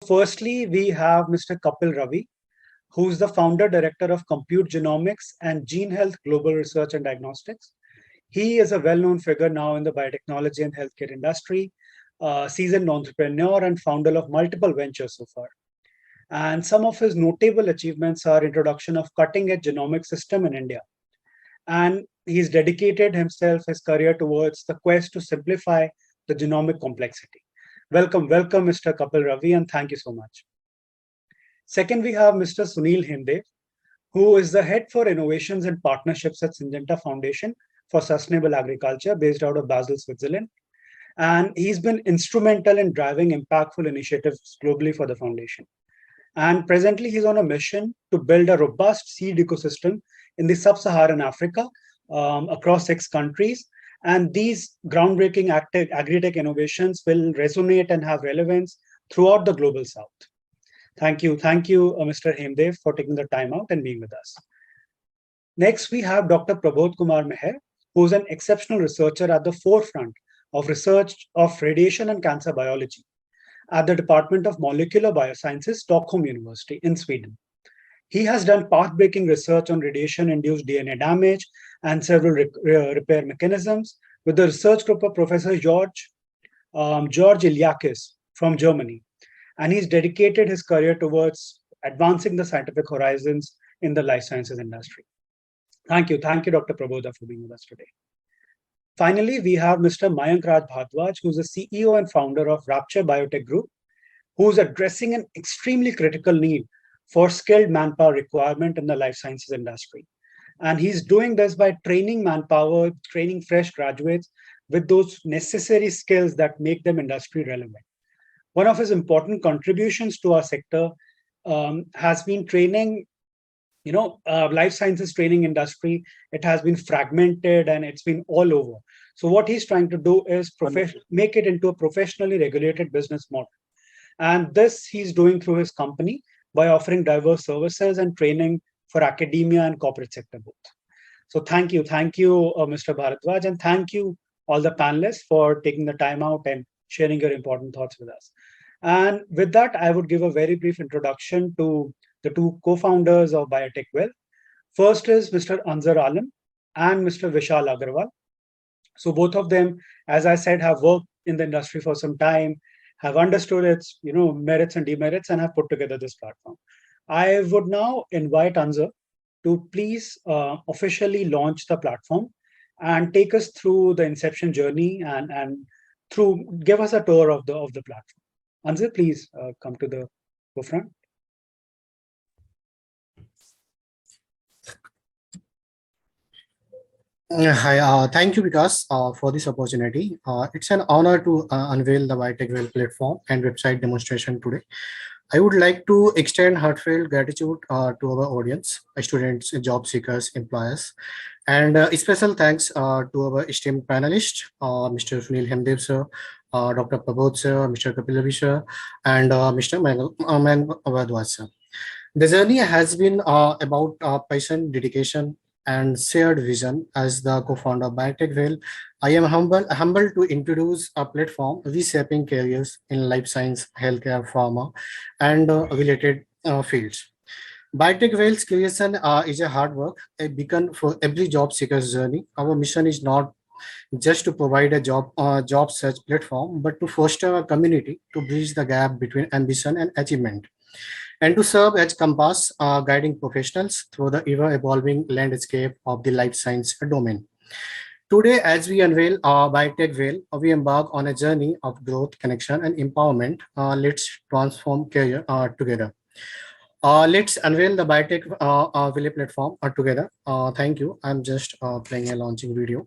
firstly, we have Mr. Kapil Ravi, who's the founder director of Compute Genomics and Gene Health Global Research and Diagnostics. He is a well-known figure now in the biotechnology and healthcare industry, seasoned entrepreneur and founder of multiple ventures so far. And some of his notable achievements are introduction of cutting-edge genomic system in India. And he's dedicated himself, his career towards the quest to simplify the genomic complexity. Welcome, Mr. Kapil Ravi, and thank you so much. Second, we have Mr. Sunil Himdev, who is the head for innovations and partnerships at Syngenta Foundation for Sustainable Agriculture, based out of Basel, Switzerland. And he's been instrumental in driving impactful initiatives globally for the foundation. And presently, he's on a mission to build a robust seed ecosystem in the sub-Saharan Africa across 6 countries. And these groundbreaking agri-tech innovations will resonate and have relevance throughout the global south. Thank you, Mr. Hemdev, for taking the time out and being with us. Next, we have Dr. Prabodh Kumar Meher, who is an exceptional researcher at the forefront of research of radiation and cancer biology at the Department of Molecular Biosciences, Stockholm University in Sweden. He has done path-breaking research on radiation-induced DNA damage and several repair mechanisms with the research group of Professor George Iliakis from Germany. And he's dedicated his career towards advancing the scientific horizons in the life sciences industry. Thank you, Dr. Prabodha, for being with us today. Finally, we have Mr. Mayank Raj Bhardwaj, who's the CEO and founder of Rapture Biotech Group, who's addressing an extremely critical need for skilled manpower requirement in the life sciences industry. And he's doing this by training manpower, training fresh graduates with those necessary skills that make them industry relevant. One of his important contributions to our sector has been training, life sciences training industry. It has been fragmented and it's been all over. So what he's trying to do is make it into a professionally regulated business model. And this he's doing through his company by offering diverse services and training for academia and corporate sector both. So thank you, Mr. Bharadwaj, and thank you all the panelists for taking the time out and sharing your important thoughts with us. And with that, I would give a very brief introduction to the 2 co-founders of BiotechVille. First is Mr. Anzar Alam and Mr. Vishal Agarwal. So both of them, as I said, have worked in the industry for some time, have understood its merits and demerits, and have put together this platform. I would now invite Anzar to please officially launch the platform and take us through the inception journey and give us a tour of the platform. Anzar, please come to the forefront. Hi, thank you, Vikas, for this opportunity. It's an honor to unveil the BiotechVille platform and website demonstration today. I would like to extend heartfelt gratitude to our audience, students, job seekers, employers, and special thanks to our esteemed panelists, Mr. Sunil Hemdev sir, Dr. Prabodh sir, Mr. Kapil Ravi sir, and Mr. Mayank Bharadwaj sir. The journey has been about passion, dedication, and shared vision. As the co-founder of BiotechVille, I am humbled to introduce a platform reshaping careers in life science, healthcare, pharma, and related fields. BiotechVille's creation is a hard work, a beacon for every job seeker's journey. Our mission is not just to provide a job search platform, but to foster a community to bridge the gap between ambition and achievement, and to serve as compass guiding professionals through the ever-evolving landscape of the life science domain. Today, as we unveil BiotechVille, we embark on a journey of growth, connection, and empowerment. Let's transform career together. Let's unveil the BiotechVille platform together. Thank you. I'm just playing a launching video.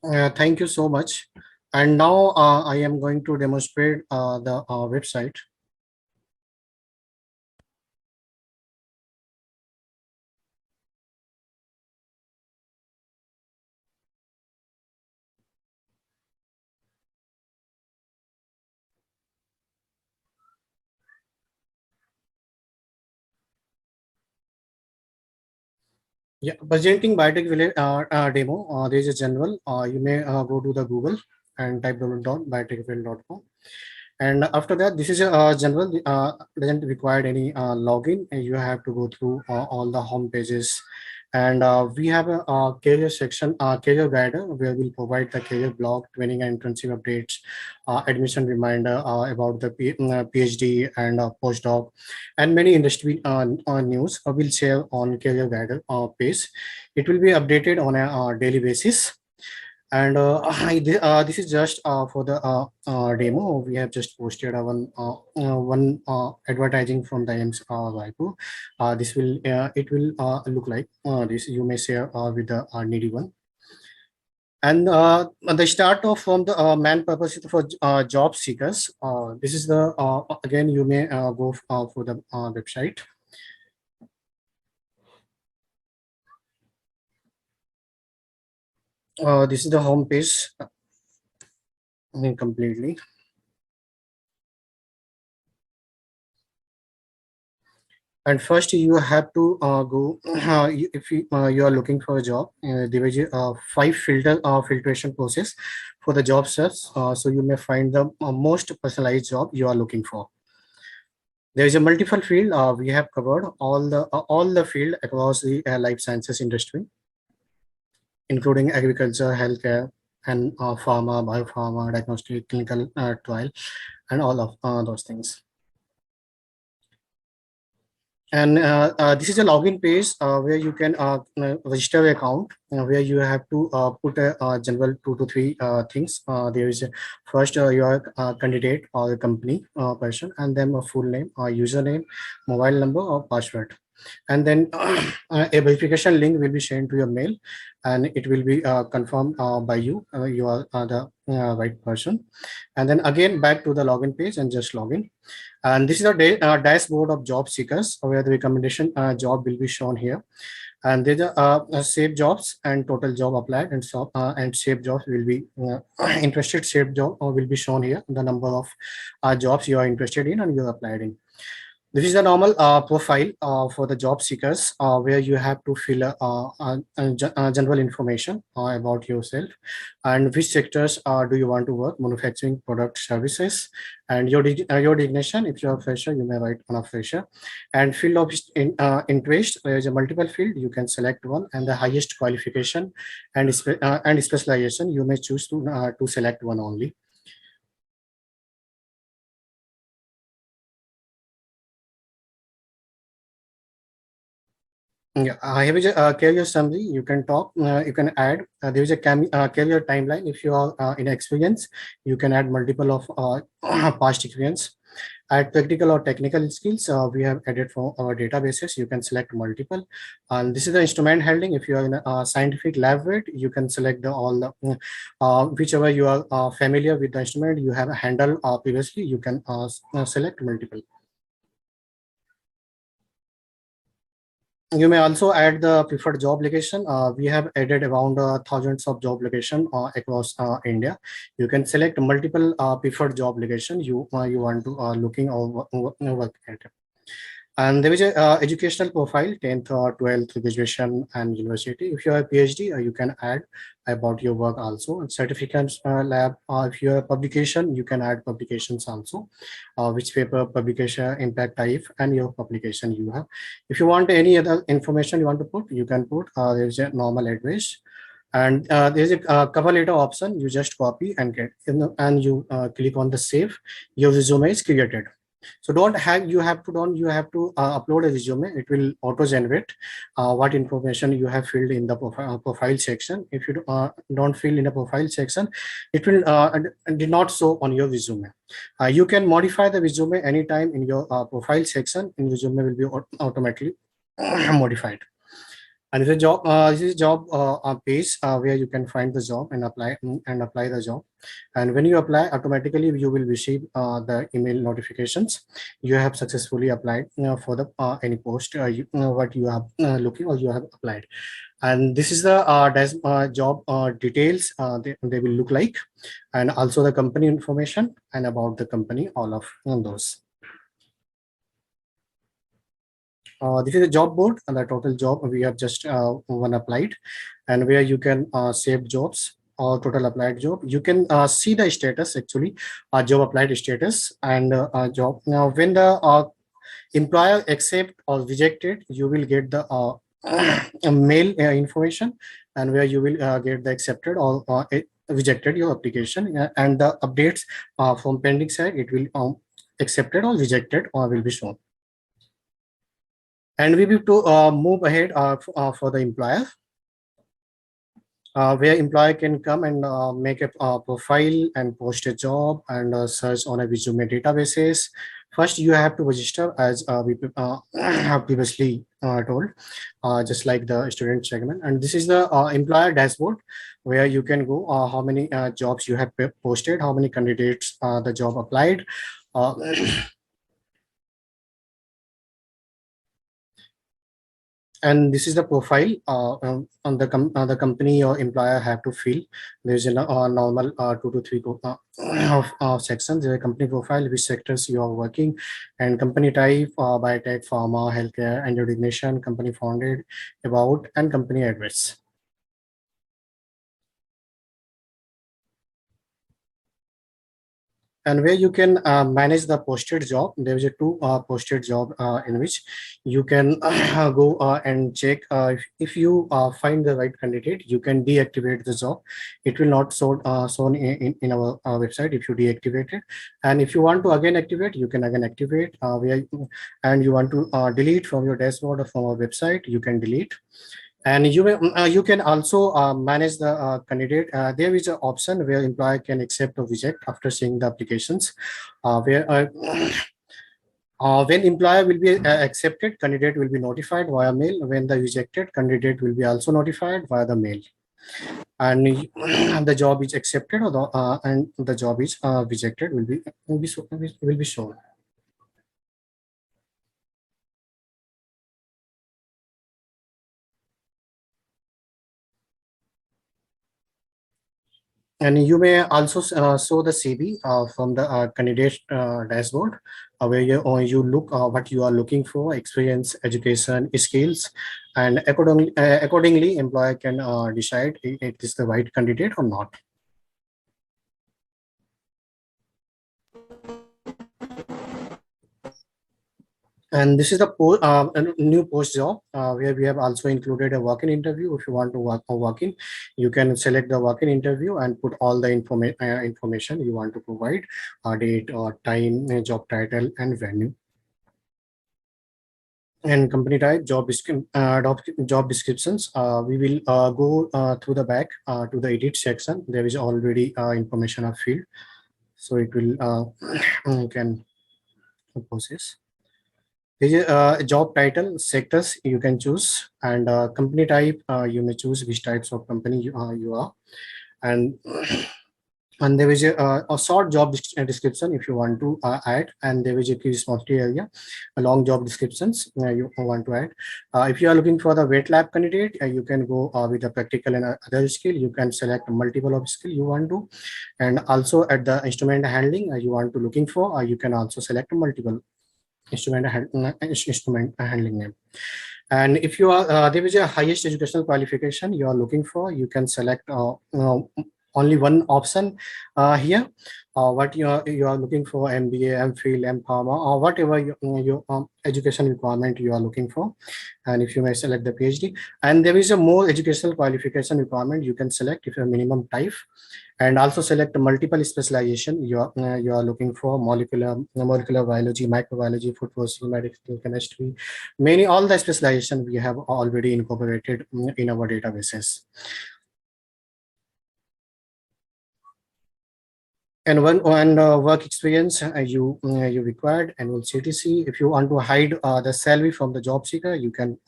Thank you so much. And now I am going to demonstrate the website. Yeah, presenting BiotechVille demo. There is a general. You may go to the Google and type www.biotechville.com. And after that, this is a general. Doesn't require any login. And you have to go through all the home pages. And we have a, career section, career guide, where we'll provide the career blog, training and internship updates, admission reminder about the PhD and postdoc, and many industry news will share on career guide page. It will be updated on a daily basis. And this is just for the demo. We have just posted one advertising from the IMS Raipur. This will it will look like this. You may share with the needy one. And the start off from the man purpose for job seekers. This is the again you may go for the website. This is the home page completely. And first, you have to go if you are looking for a job. There is a five filtration process for the job search. So you may find the most personalized job you are looking for. There is a multiple field. We have covered all the field across the life sciences industry, including agriculture, healthcare, and pharma, biopharma, diagnostic, clinical trial, and all of those things. And this is a login page where you can register an account where you have to put a general 2 to 3 things. There is first your candidate or the company person, and then a full name or username, mobile number or password. And then a verification link will be sent to your mail, and it will be confirmed by you. You are the right person. And then again back to the login page and just login. And this is a dashboard of job seekers where the recommendation job will be shown here. And there's a saved jobs and total job applied, and so and saved jobs will be interested saved job will be shown here. The number of jobs you are interested in and you applied in. This is the normal profile for the job seekers where you have to fill general information about yourself and which sectors do you want to work, manufacturing, product, services, and your designation. If you are a fresher, you may write on a fresher. And field of interest, there is a multiple field. You can select one, and the highest qualification and specialization, you may choose to select one only. Yeah, here is a career summary. You can talk, you can add. There is a career timeline. If you are in experience, you can add multiple of past experience. Add practical or technical skills. We have added for our databases. You can select multiple. And this is the instrument handling. If you are in a scientific lab rate, you can select the all the whichever you are familiar with the instrument you have handled previously. You can select multiple. You may also add the preferred job location. We have added around thousands of job location across India. You can select multiple preferred job location you want to looking or work at. And there is a educational profile, 10th or 12th graduation and university. If you are a PhD, you can add about your work also. And certificates lab, if you are a publication, you can add publications also, which paper, publication, impact type, and your publication you have. If you want any other information you want to put, you can put, there is a normal address. And there's a cover letter option. You just copy and get, and you click on the save. Your resume is created. So you have to upload a resume. It will auto generate what information you have filled in the profile section. If you don't fill in the profile section, it will did not show on your resume. You can modify the resume anytime in your profile section, and resume will be automatically modified. And this is a job page where you can find the job and apply the job. And when you apply, automatically you will receive the email notifications. You have successfully applied for the any post what you have looking or you have applied. And this is the job details they will look like, and also the company information and about the company, all of those. This is a job board, and the total job we have just one applied, and where you can save jobs or total applied job. You can see the status actually, job applied status and job. Now, when the employer accept or rejected, you will get the mail information, and where you will get the accepted or rejected your application, and the updates from pending side, it will accepted or rejected or will be shown. And we will to move ahead for the employer, where employer can come and make a profile and post a job and search on a resume databases. First, you have to register as we have previously told, just like the student segment. And this is the employer dashboard, where you can go how many jobs you have posted, how many candidates the job applied. And this is the profile on the company or employer have to fill. There's a normal 2 to 3 of sections. There's a company profile, which sectors you are working, and company type, biotech, pharma, healthcare, and your designation, company founded, about, and company address. And where you can manage the posted job. There is a two posted job in which you can go and check if you find the right candidate, you can deactivate the job. It will not shown in our website if you deactivate it. And if you want to again activate, you can again activate and you want to delete from your dashboard or from our website, you can delete. And you can also manage the candidate. There is an option where employer can accept or reject after seeing the applications. Where when employer will be accepted, candidate will be notified via mail. When the rejected, candidate will be also notified via the mail. And the job is accepted or and the job is rejected will be shown. And you may also show the CV from the candidate dashboard, where you look what you are looking for, experience, education, skills, and accordingly, employer can decide if it is the right candidate or not. And this is the a new post job where we have also included a walk-in interview. If you want to walk-in, you can select the walk-in interview and put all the information you want to provide, date or time, job title, and venue. And company type, job descriptions. We will go through the back to the edit section. There is already information of field, so it will can process. There is a job title, sectors you can choose, and company type you may choose which types of company you are, and and there is a short job description if you want to add, and there is a key responsibility area, a long job descriptions you want to add. If you are looking for the wet lab candidate, you can go with the practical and other skill. You can select multiple of skill you want to, and also at the instrument handling you want to looking for, you can also select multiple instrument handling name. And if you are there is a highest educational qualification you are looking for, you can select only one option here. What you are looking for, MBA, MPhil, Pharma, or whatever your education requirement you are looking for. And if you may select the PhD, and there is a more educational qualification requirement you can select if you minimum type, and also select multiple specialization you are looking for, molecular biology, microbiology, food processing, medical chemistry, many all the specialization we have already incorporated in our databases. And work experience you required, annual CTC. If you want to hide the salary from the job seeker, you can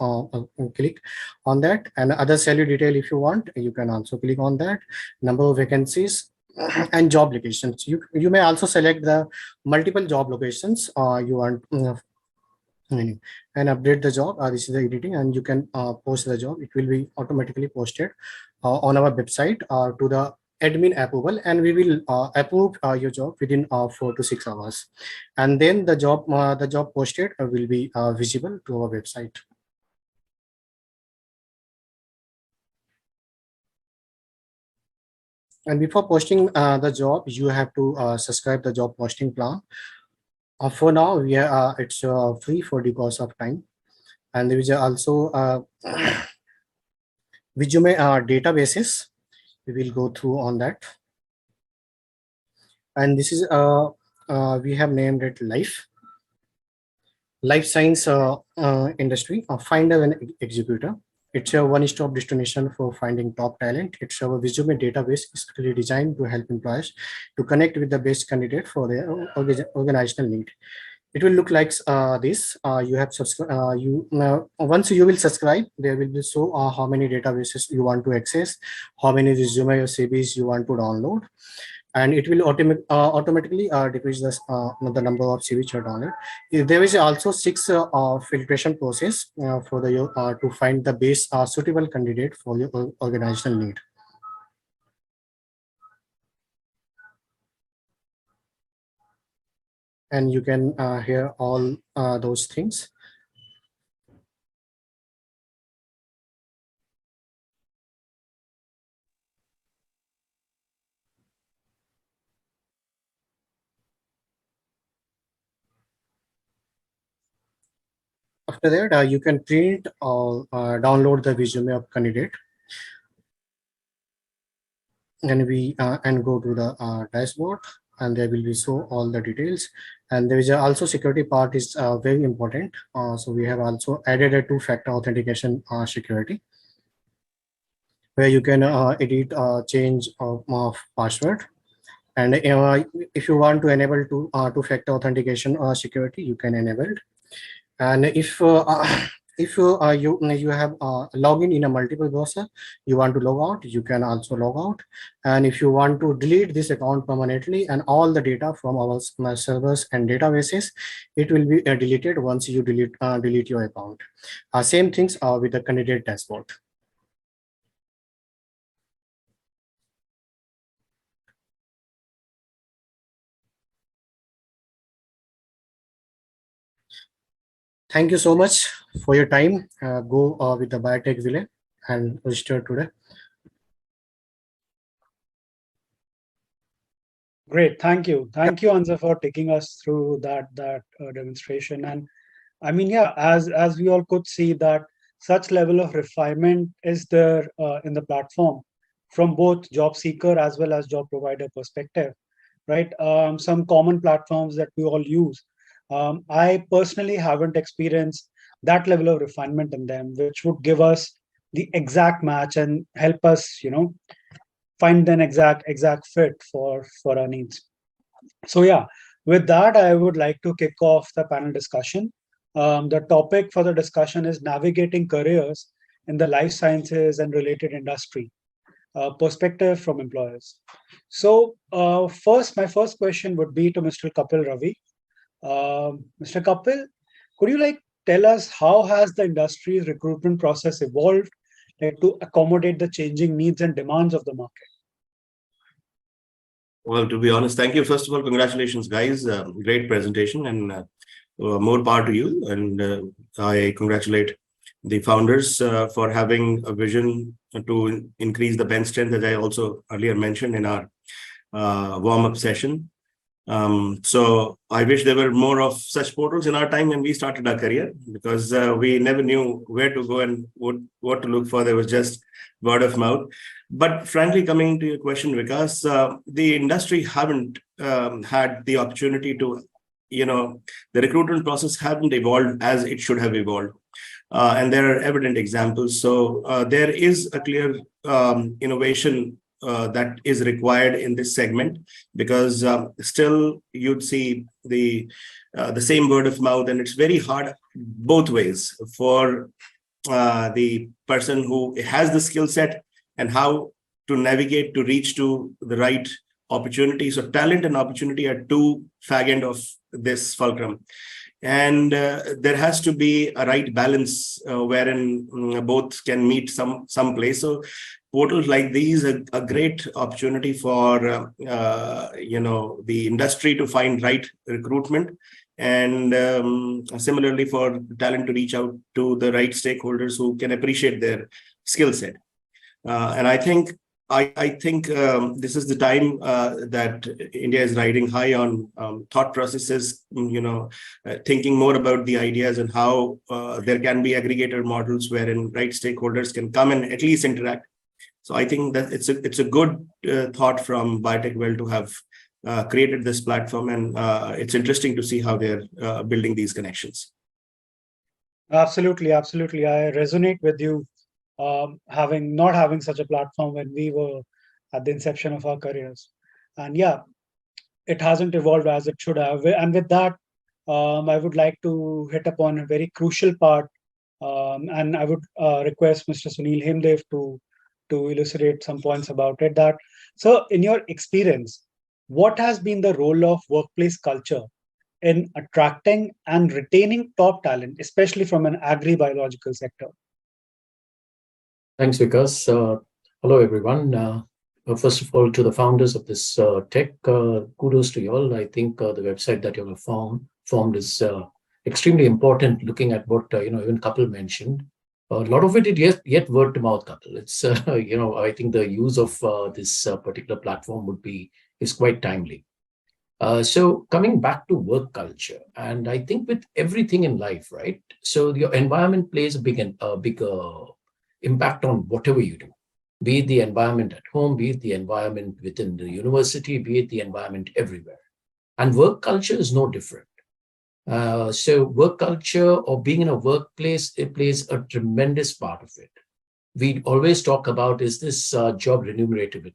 click on that. And other salary detail, if you want, you can also click on that. Number of vacancies and job locations. You may also select the multiple job locations you want menu and update the job. This is the editing, and you can post the job. It will be automatically posted on our website to the admin approval, and we will approve your job within 4 to 6 hours, and then the job posted will be visible to our website. And before posting the job, you have to subscribe the job posting plan. For now, it's free for the cost of time. And there is also resume databases. We will go through on that. And this is we have named it life science industry, finder and executor. It's a one-stop destination for finding top talent. It's our resume database specifically designed to help employers to connect with the best candidate for their organizational need. It will look like this. You have once you will subscribe, there will be show how many databases you want to access, how many resume or CVs you want to download, and it will automatically decrease the number of CVs you download. There is also 6 filtration process for the to find the best suitable candidate for your organizational need. And you can hear all those things. After that, you can print or download the resume of candidate. And and go to the dashboard, and there will be show all the details. And there is also security part is very important. So we have also added a 2-factor authentication security, where you can edit change of password. And if you want to enable 2-factor authentication security, you can enable it. And if you have login in a multiple browser, you want to log out, you can also log out. And if you want to delete this account permanently and all the data from our servers and databases, it will be deleted once you delete your account. Same things with the candidate dashboard. Thank you so much for your time. Go with the BiotechVille and register today. Great, thank you, Anza, for taking us through that demonstration. And I mean, yeah, as we all could see that such level of refinement is there in the platform from both job seeker as well as job provider perspective, right? Some common platforms that we all use. I personally haven't experienced that level of refinement in them, which would give us the exact match and help us, find an exact fit for our needs. So yeah, with that, I would like to kick off the panel discussion. The topic for the discussion is navigating careers in the life sciences and related industry, perspective from employers. So my first question would be to Mr. Kapil Ravi. Mr. Kapil, could you tell us how has the industry's recruitment process evolved to accommodate the changing needs and demands of the market? Well, to be honest, thank you. First of all, congratulations, guys. Great presentation, and more power to you. And I congratulate the founders for having a vision to increase the bench strength, as I also earlier mentioned in our warm-up session. So I wish there were more of such portals in our time when we started our career, because we never knew where to go and what to look for. There was just word of mouth. But frankly, coming to your question, Vikas, the industry haven't had the opportunity to, the recruitment process haven't evolved as it should have evolved. And there are evident examples. So there is a clear innovation that is required in this segment, because still you'd see the same word of mouth, and it's very hard both ways for the person who has the skill set and how to navigate to reach to the right opportunity. So talent and opportunity are two fag end of this fulcrum. And there has to be a right balance wherein both can meet some place. So portals like these are a great opportunity for the industry to find right recruitment, and similarly for talent to reach out to the right stakeholders who can appreciate their skill set. And I think this is the time that India is riding high on thought processes, thinking more about the ideas and how there can be aggregator models wherein right stakeholders can come and at least interact. So I think that it's a good thought from BiotechVille to have created this platform, and it's interesting to see how they're building these connections. Absolutely. I resonate with you. Not having such a platform when we were at the inception of our careers, and yeah, it hasn't evolved as it should have. And with that, I would like to hit upon a very crucial part, and I would request Mr. Sunil Hemdev to elucidate some points about it. That so, in your experience, what has been the role of workplace culture in attracting and retaining top talent, especially from an agri-biological sector? Thanks, Vikas. Hello, everyone. First of all, to the founders of this tech, kudos to you all. I think the website that you have formed is extremely important, looking at what, even Kapil mentioned. A lot of it is yet word to mouth, Kapil. It's, I think the use of this particular platform is quite timely. So coming back to work culture, and I think with everything in life, right? So your environment plays a big impact on whatever you do, be it the environment at home, be it the environment within the university, be it the environment everywhere. And work culture is no different. So work culture or being in a workplace, it plays a tremendous part of it. We always talk about, is this job remunerative enough?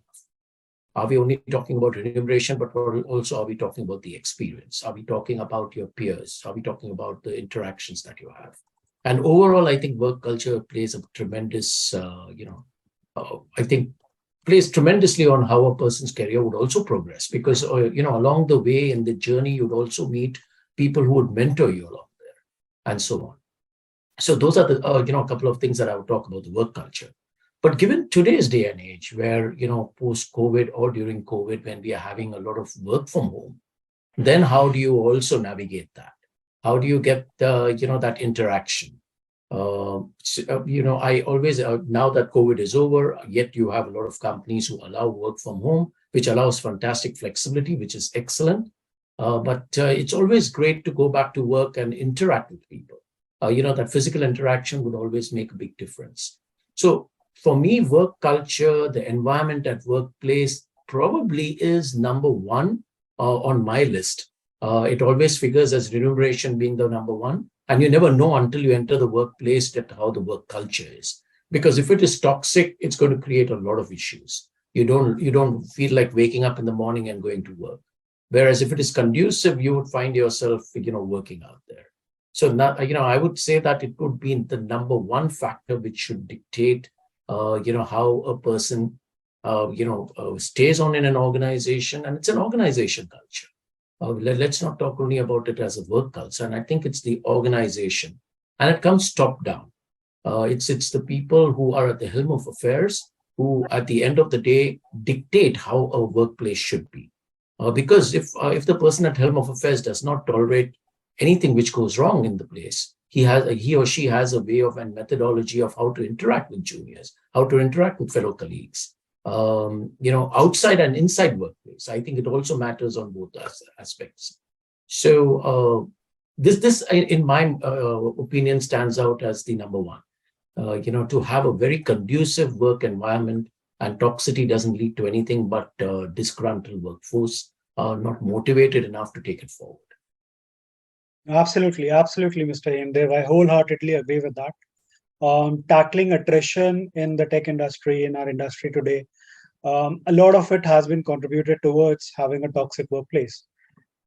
Are we only talking about remuneration, but also are we talking about the experience? Are we talking about your peers? Are we talking about the interactions that you have? And overall, I think work culture plays a tremendous, I think plays tremendously on how a person's career would also progress, because, along the way in the journey, you'd also meet people who would mentor you along there and so on. So those are the, a couple of things that I would talk about the work culture. But given today's day and age where, post-COVID or during COVID, when we are having a lot of work from home, then how do you also navigate that? How do you get, that interaction? I always, now that COVID is over, yet you have a lot of companies who allow work from home, which allows fantastic flexibility, which is excellent. But it's always great to go back to work and interact with people. That physical interaction would always make a big difference. So for me, work culture, the environment at workplace probably is number one on my list. It always figures as remuneration being the number one. And you never know until you enter the workplace that how the work culture is. Because if it is toxic, it's going to create a lot of issues. You don't feel like waking up in the morning and going to work. Whereas if it is conducive, you would find yourself, working out there. So now, I would say that it would be the number one factor which should dictate, how a person, stays on in an organization, and it's an organization culture. Let's not talk only about it as a work culture. And I think it's the organization, and it comes top down. It's the people who are at the helm of affairs who, at the end of the day, dictate how a workplace should be. Because if the person at helm of affairs does not tolerate anything which goes wrong in the place, he or she has a way of and methodology of how to interact with juniors, how to interact with fellow colleagues, outside and inside workplace. I think it also matters on both aspects. So this, in my opinion, stands out as the number one. To have a very conducive work environment, and toxicity doesn't lead to anything but disgruntled workforce, not motivated enough to take it forward. Absolutely, Mr. Hemdev. I wholeheartedly agree with that. Tackling attrition in the tech industry, in our industry today, a lot of it has been contributed towards having a toxic workplace,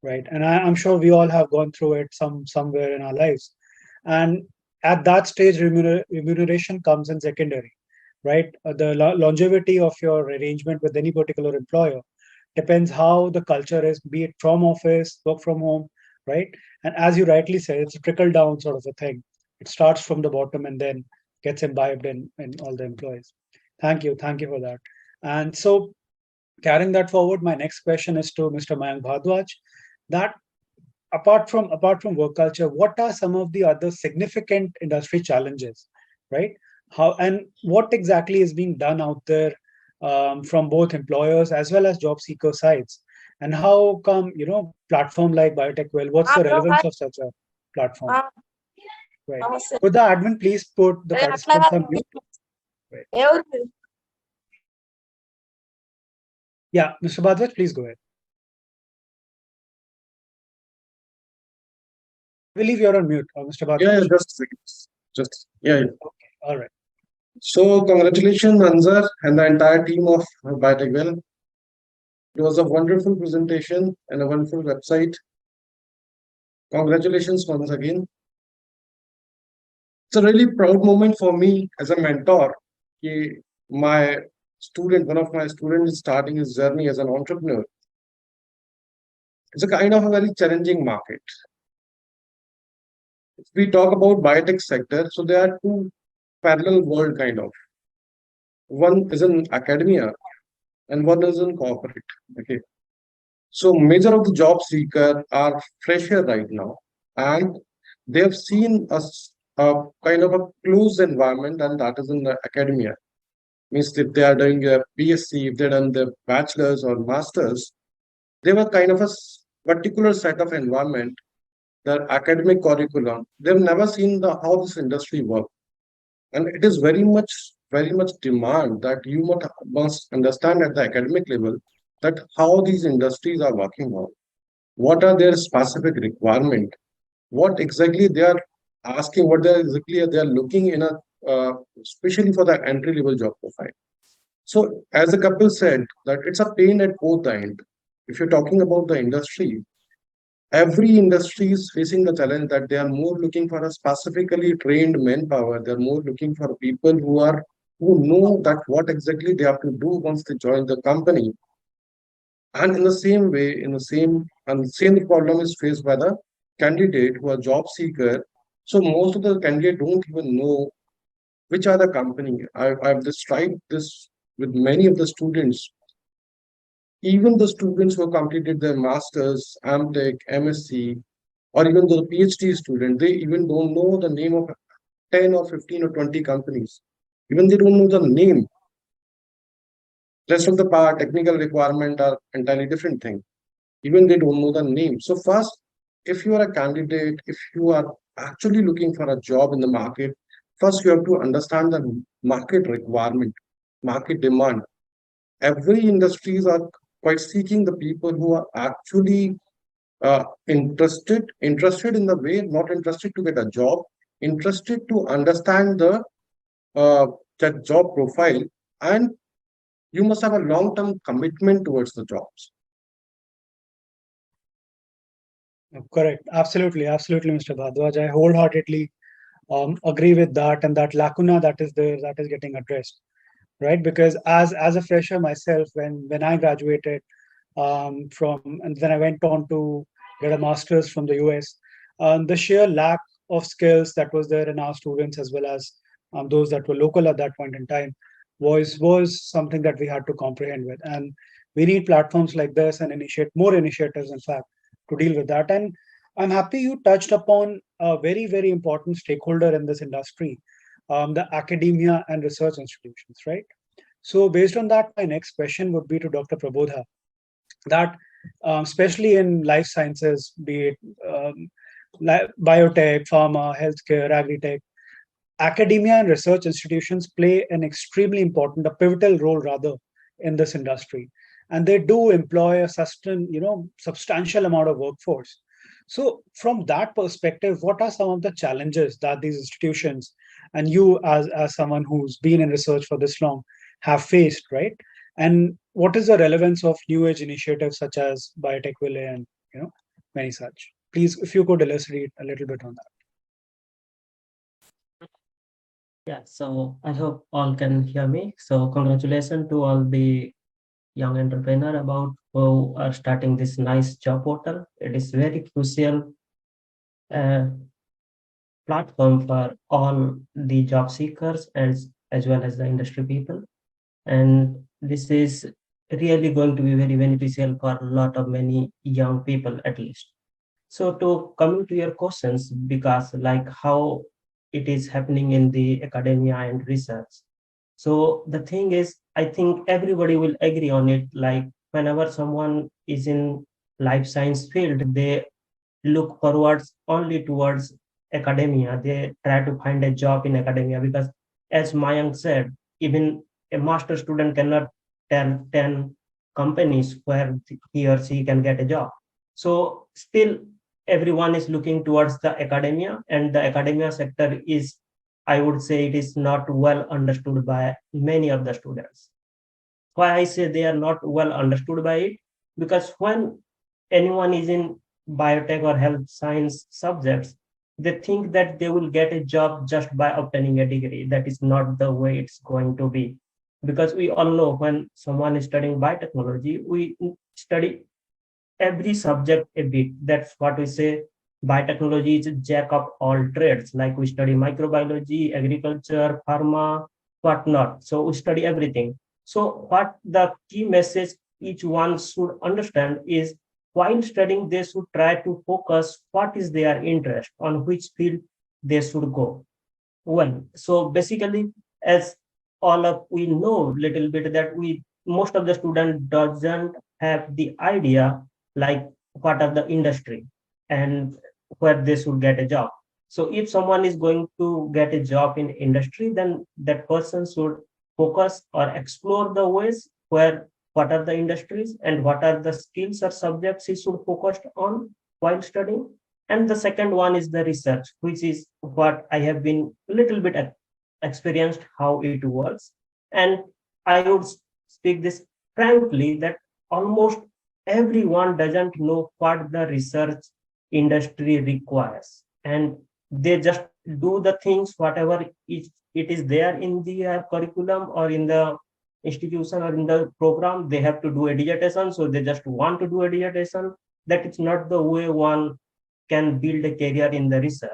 right? And I'm sure we all have gone through it somewhere in our lives. And at that stage, remuneration comes in secondary, right? The longevity of your arrangement with any particular employer depends how the culture is, be it from office, work from home, right? And as you rightly said, it's a trickle down sort of a thing. It starts from the bottom and then gets imbibed in all the employees. Thank you for that. And so carrying that forward, my next question is to Mr. Mayank Bhardwaj. That apart from work culture, what are some of the other significant industry challenges, right? How and what exactly is being done out there from both employers as well as job seeker sides, and how come platform like BiotechVille? What's the relevance of such a platform, right? Could the admin please put the participants on mute? Right. Yeah, Mr. Bhardwaj, please go ahead. I believe you're on mute, Mr. Bhardwaj. Yeah, just a second. Yeah. Okay, all right. So congratulations, Anzar and the entire team of BiotechVille. It was a wonderful presentation and a wonderful website. Congratulations once again. It's a really proud moment for me as a mentor. My student, one of my students, is starting his journey as an entrepreneur. It's a kind of a very challenging market. If we talk about biotech sector, so there are two parallel world kind of. One is in academia and one is in corporate. Okay. So major of the job seeker are fresher right now, and they have seen a kind of a closed environment, and that is in the academia. Means if they are doing a BSc, if they're done the bachelor's or master's, they were kind of a particular set of environment, their academic curriculum. They've never seen the how this industry works. And it is very much demand that you must understand at the academic level that how these industries are working on, what are their specific requirement, what exactly they are asking, what they are looking in a especially for the entry level job profile. So as the couple said that it's a pain at both end. If you're talking about the industry, every industry is facing the challenge that they are more looking for a specifically trained manpower. They're more looking for people who know that what exactly they have to do once they join the company. And in the same way, same problem is faced by the candidate who are job seeker. So most of the candidate don't even know which are the company. I've described this with many of the students. Even the students who have completed their masters, MTech, MSc, or even the PhD student, they even don't know the name of 10 or 15 or 20 companies. Even they don't know the name. Rest of the part, technical requirement are entirely different thing. Even they don't know the name. So first, if you are a candidate, if you are actually looking for a job in the market, first you have to understand the market requirement, market demand. Every industries are quite seeking the people who are actually interested in the way, not interested to get a job, interested to understand the that job profile, and you must have a long-term commitment towards the jobs. Correct. Absolutely, Mr. Bhardwaj. I wholeheartedly agree with that, and that lacuna that is there, that is getting addressed, right? Because as a fresher myself, when I graduated from, and then I went on to get a master's from the US, the sheer lack of skills that was there in our students as well as those that were local at that point in time was something that we had to comprehend with, and we need platforms like this and initiate more initiatives, in fact, to deal with that. And I'm happy you touched upon a very important stakeholder in this industry, the academia and research institutions, right? So based on that, my next question would be to Dr. Prabodha, that especially in life sciences, be it biotech, pharma, healthcare, agri-tech, academia and research institutions play an extremely important, a pivotal role rather, in this industry, and they do employ a substantial amount of workforce. So from that perspective, what are some of the challenges that these institutions, and you as someone who's been in research for this long, have faced, right? And what is the relevance of new age initiatives such as BiotechVille and many such? Please, if you could illustrate a little bit on that. Yeah, so I hope all can hear me. So congratulations to all the young entrepreneur about who are starting this nice job portal. It is very crucial uh, platform for all the job seekers as well as the industry people. And this is really going to be very beneficial for a lot of many young people at least. So to come to your questions, because like how it is happening in the academia and research. So the thing is, I think everybody will agree on it. Like whenever someone is in life science field, they look forwards only towards academia. They try to find a job in academia because, as Mayank said, even a master student cannot tell 10 companies where he or she can get a job. So still everyone is looking towards the academia, and the academia sector is, I would say, it is not well understood by many of the students. Why I say they are not well understood by it? Because when anyone is in biotech or health science subjects, they think that they will get a job just by obtaining a degree. That is not the way it's going to be. Because we all know when someone is studying biotechnology, we study every subject a bit. That's what we say. Biotechnology is a jack of all trades. Like we study microbiology, agriculture, pharma, whatnot. So we study everything. So what the key message each one should understand is while studying, they should try to focus what is their interest, on which field they should go. Well, so basically, as all of we know little bit that we most of the student doesn't have the idea like what are the industry and where they should get a job. So if someone is going to get a job in industry, then that person should focus or explore the ways where what are the industries and what are the skills or subjects he should focus on while studying. And the second one is the research, which is what I have been a little bit experienced how it works. And I would speak this frankly that almost everyone doesn't know what the research industry requires. And they just do the things, whatever it is there in the curriculum or in the institution or in the program, they have to do a dissertation. So they just want to do a dissertation. That is not the way one can build a career in the research.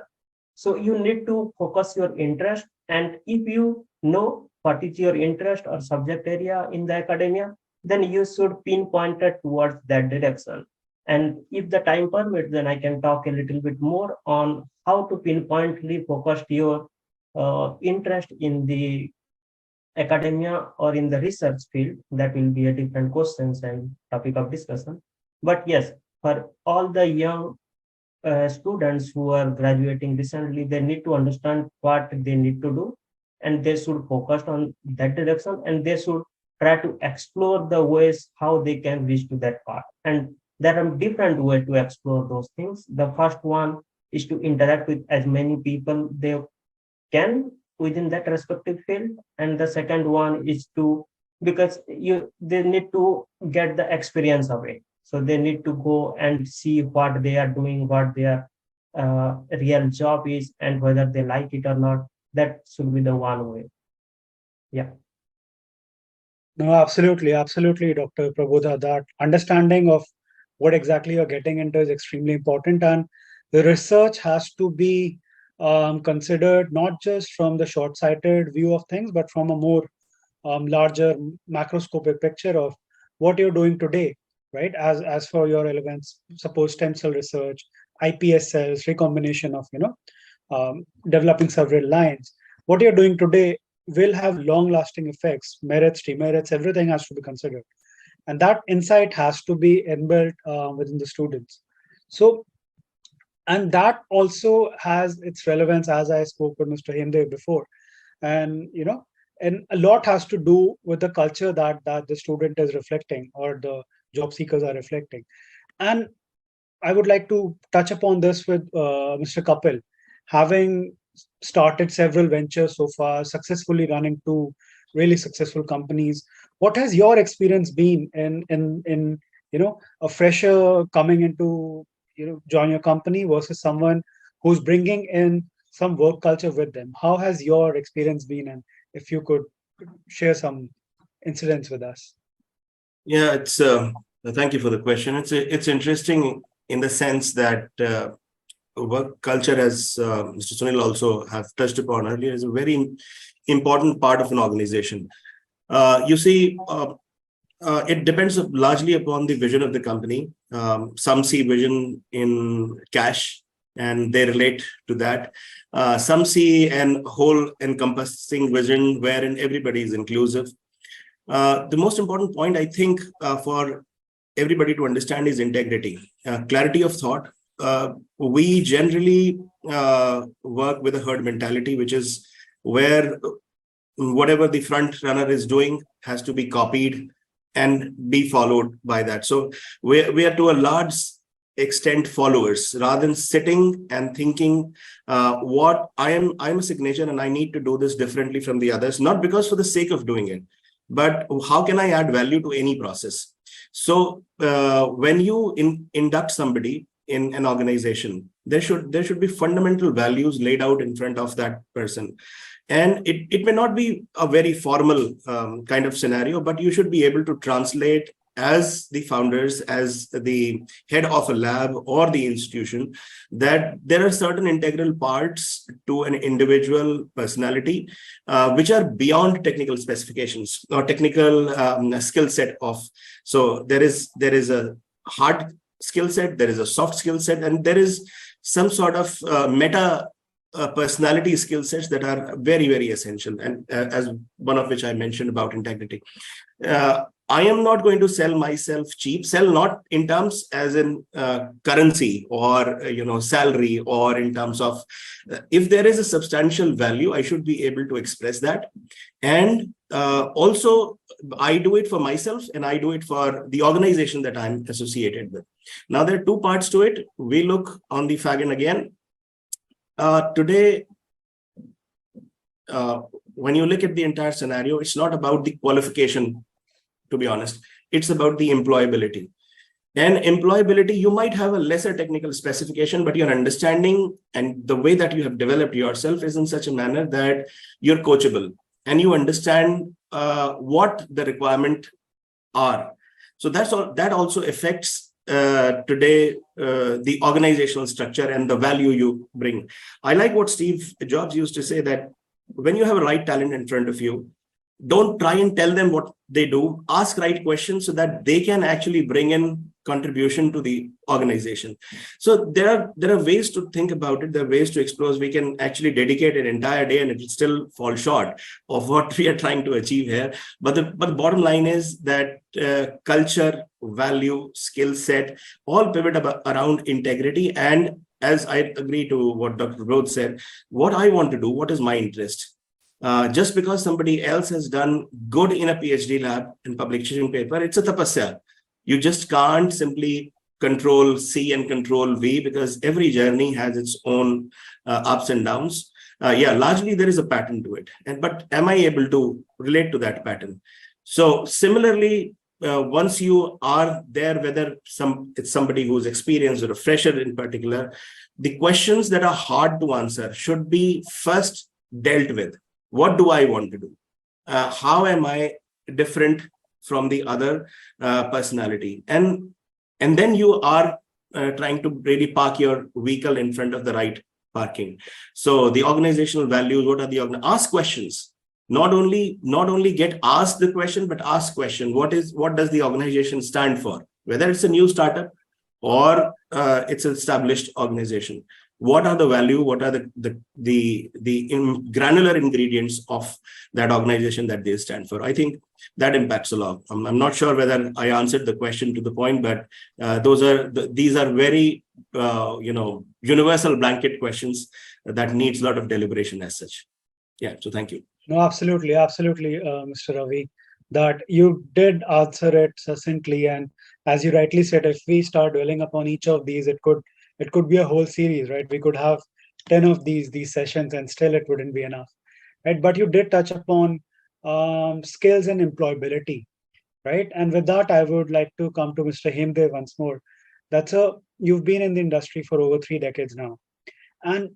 So you need to focus your interest. And if you know what is your interest or subject area in the academia, then you should pinpoint it towards that direction. And if the time permits, then I can talk a little bit more on how to pinpointly focus your interest in the academia or in the research field. That will be a different questions and topic of discussion. But yes, for all the young students who are graduating recently, they need to understand what they need to do, and they should focus on that direction, and they should try to explore the ways how they can reach to that path. And there are different ways to explore those things. The first one is to interact with as many people they can within that respective field, and the second one is to because they need to get the experience of it, so they need to go and see what they are doing, what their real job is, and whether they like it or not. That should be the one way. Yeah. No, absolutely, absolutely, Dr. Prabodha. That understanding of what exactly you're getting into is extremely important, and the research has to be considered not just from the short-sighted view of things, but from a more larger macroscopic picture of what you're doing today, right? As for your relevance, suppose stem cell research, iPS cells, recombination of developing several lines. What you're doing today will have long-lasting effects, merits, demerits, everything has to be considered. And that insight has to be inbuilt within the students. So, and that also has its relevance, as I spoke with Mr. Hemdev before. And, and a lot has to do with the culture that the student is reflecting or the job seekers are reflecting. And I would like to touch upon this with Mr. Kapil, having started several ventures so far, successfully running two really successful companies. What has your experience been in a fresher coming into join your company versus someone who's bringing in some work culture with them? How has your experience been, and if you could share some incidents with us? Yeah, it's thank you for the question. It's interesting in the sense that work culture, as Mr. Sunil also have touched upon earlier, is a very important part of an organization. You see, it depends largely upon the vision of the company. Some see vision in cash and they relate to that. Some see an whole encompassing vision wherein everybody is inclusive. The most important point, I think, for everybody to understand is integrity, clarity of thought. We generally work with a herd mentality, which is where whatever the front runner is doing has to be copied and be followed by that. So we are to a large extent followers rather than sitting and thinking what I'm a signature and I need to do this differently from the others, not because for the sake of doing it, but how can I add value to any process? So when you induct somebody in an organization, there should be fundamental values laid out in front of that person. And it may not be a very formal kind of scenario, but you should be able to translate as the founders, as the head of a lab or the institution, that there are certain integral parts to an individual personality, which are beyond technical specifications or technical skill set of. So there is a hard skill set, there is a soft skill set, and there is some sort of meta personality skill sets that are very, very essential. And as one of which I mentioned about integrity. I am not going to sell myself cheap, sell not in terms as in currency or, salary, or in terms of, if there is a substantial value, I should be able to express that. And also I do it for myself and I do it for the organization that I'm associated with. Now, there are two parts to it. We look on the fag again. Today, when you look at the entire scenario, it's not about the qualification, to be honest. It's about the employability. And employability, you might have a lesser technical specification, but your understanding and the way that you have developed yourself is in such a manner that you're coachable and you understand what the requirement are. So that also affects today the organizational structure and the value you bring. I like what Steve Jobs used to say, that when you have a right talent in front of you, don't try and tell them what they do. Ask right questions so that they can actually bring in contribution to the organization. So there are ways to think about it. There are ways to explore. We can actually dedicate an entire day and it will still fall short of what we are trying to achieve here. But the bottom line is that culture, value, skill set, all pivot around integrity. And as I agree to what Dr. Rhodes said, what I want to do, what is my interest? Just because somebody else has done good in a PhD lab and publishing paper, it's a tapasya. You just can't simply control C and control V, because every journey has its own ups and downs. Largely there is a pattern to it. But am I able to relate to that pattern? So similarly, once you are there, whether it's somebody who's experienced or a fresher in particular, the questions that are hard to answer should be first dealt with. What do I want to do? How am I different from the other personality? And then you are trying to really park your vehicle in front of the right parking. So the organizational values, what are the ask questions? Not only get asked the question, but ask question. What does the organization stand for? Whether it's a new startup or it's an established organization. What are the value? What are the granular ingredients of that organization that they stand for? I think that impacts a lot. I'm not sure whether I answered the question to the point, but these are very universal blanket questions that needs a lot of deliberation as such. Yeah. So thank you. No, absolutely, Mr. Ravi, that you did answer it succinctly. And as you rightly said, if we start dwelling upon each of these, it could be a whole series, right? We could have 10 of these sessions and still it wouldn't be enough, right? But you did touch upon skills and employability. right? And with that, I would like to come to Mr. Hemdev once more. You've been in the industry for over 3 decades now. And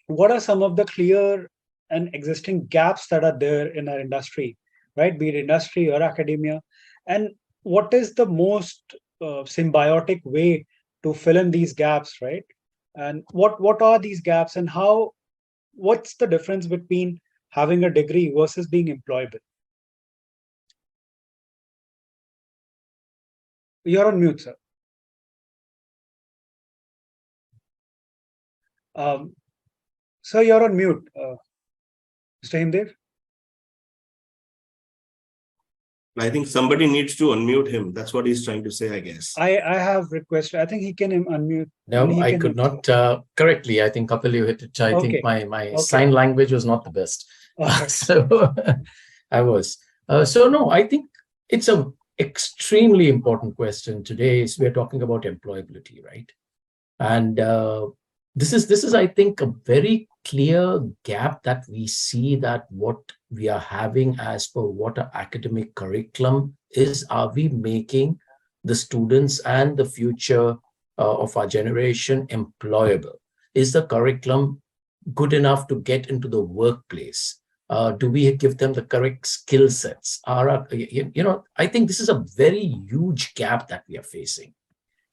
what are some of the clear and existing gaps that are there in our industry, right? Be it industry or academia. And what is the most symbiotic way to fill in these gaps, right? And what are these gaps, and what's the difference between having a degree versus being employable? You're on mute, sir. Sir, you're on mute, Mr. Himdev. I think somebody needs to unmute him. That's what he's trying to say, I guess. I have requested. I think he can unmute. No, he I can could not correctly. I think Kapil, you hit it. I Okay. think my Okay. sign language was not the best. All right. So I was. So no, I think it's a extremely important question today. Is we're talking about employability, right? And this is I think a very clear gap that we see, that what we are having as per what our academic curriculum is. Are we making the students and the future of our generation employable? Is the curriculum good enough to get into the workplace? Do we give them the correct skill sets? I think this is a very huge gap that we are facing.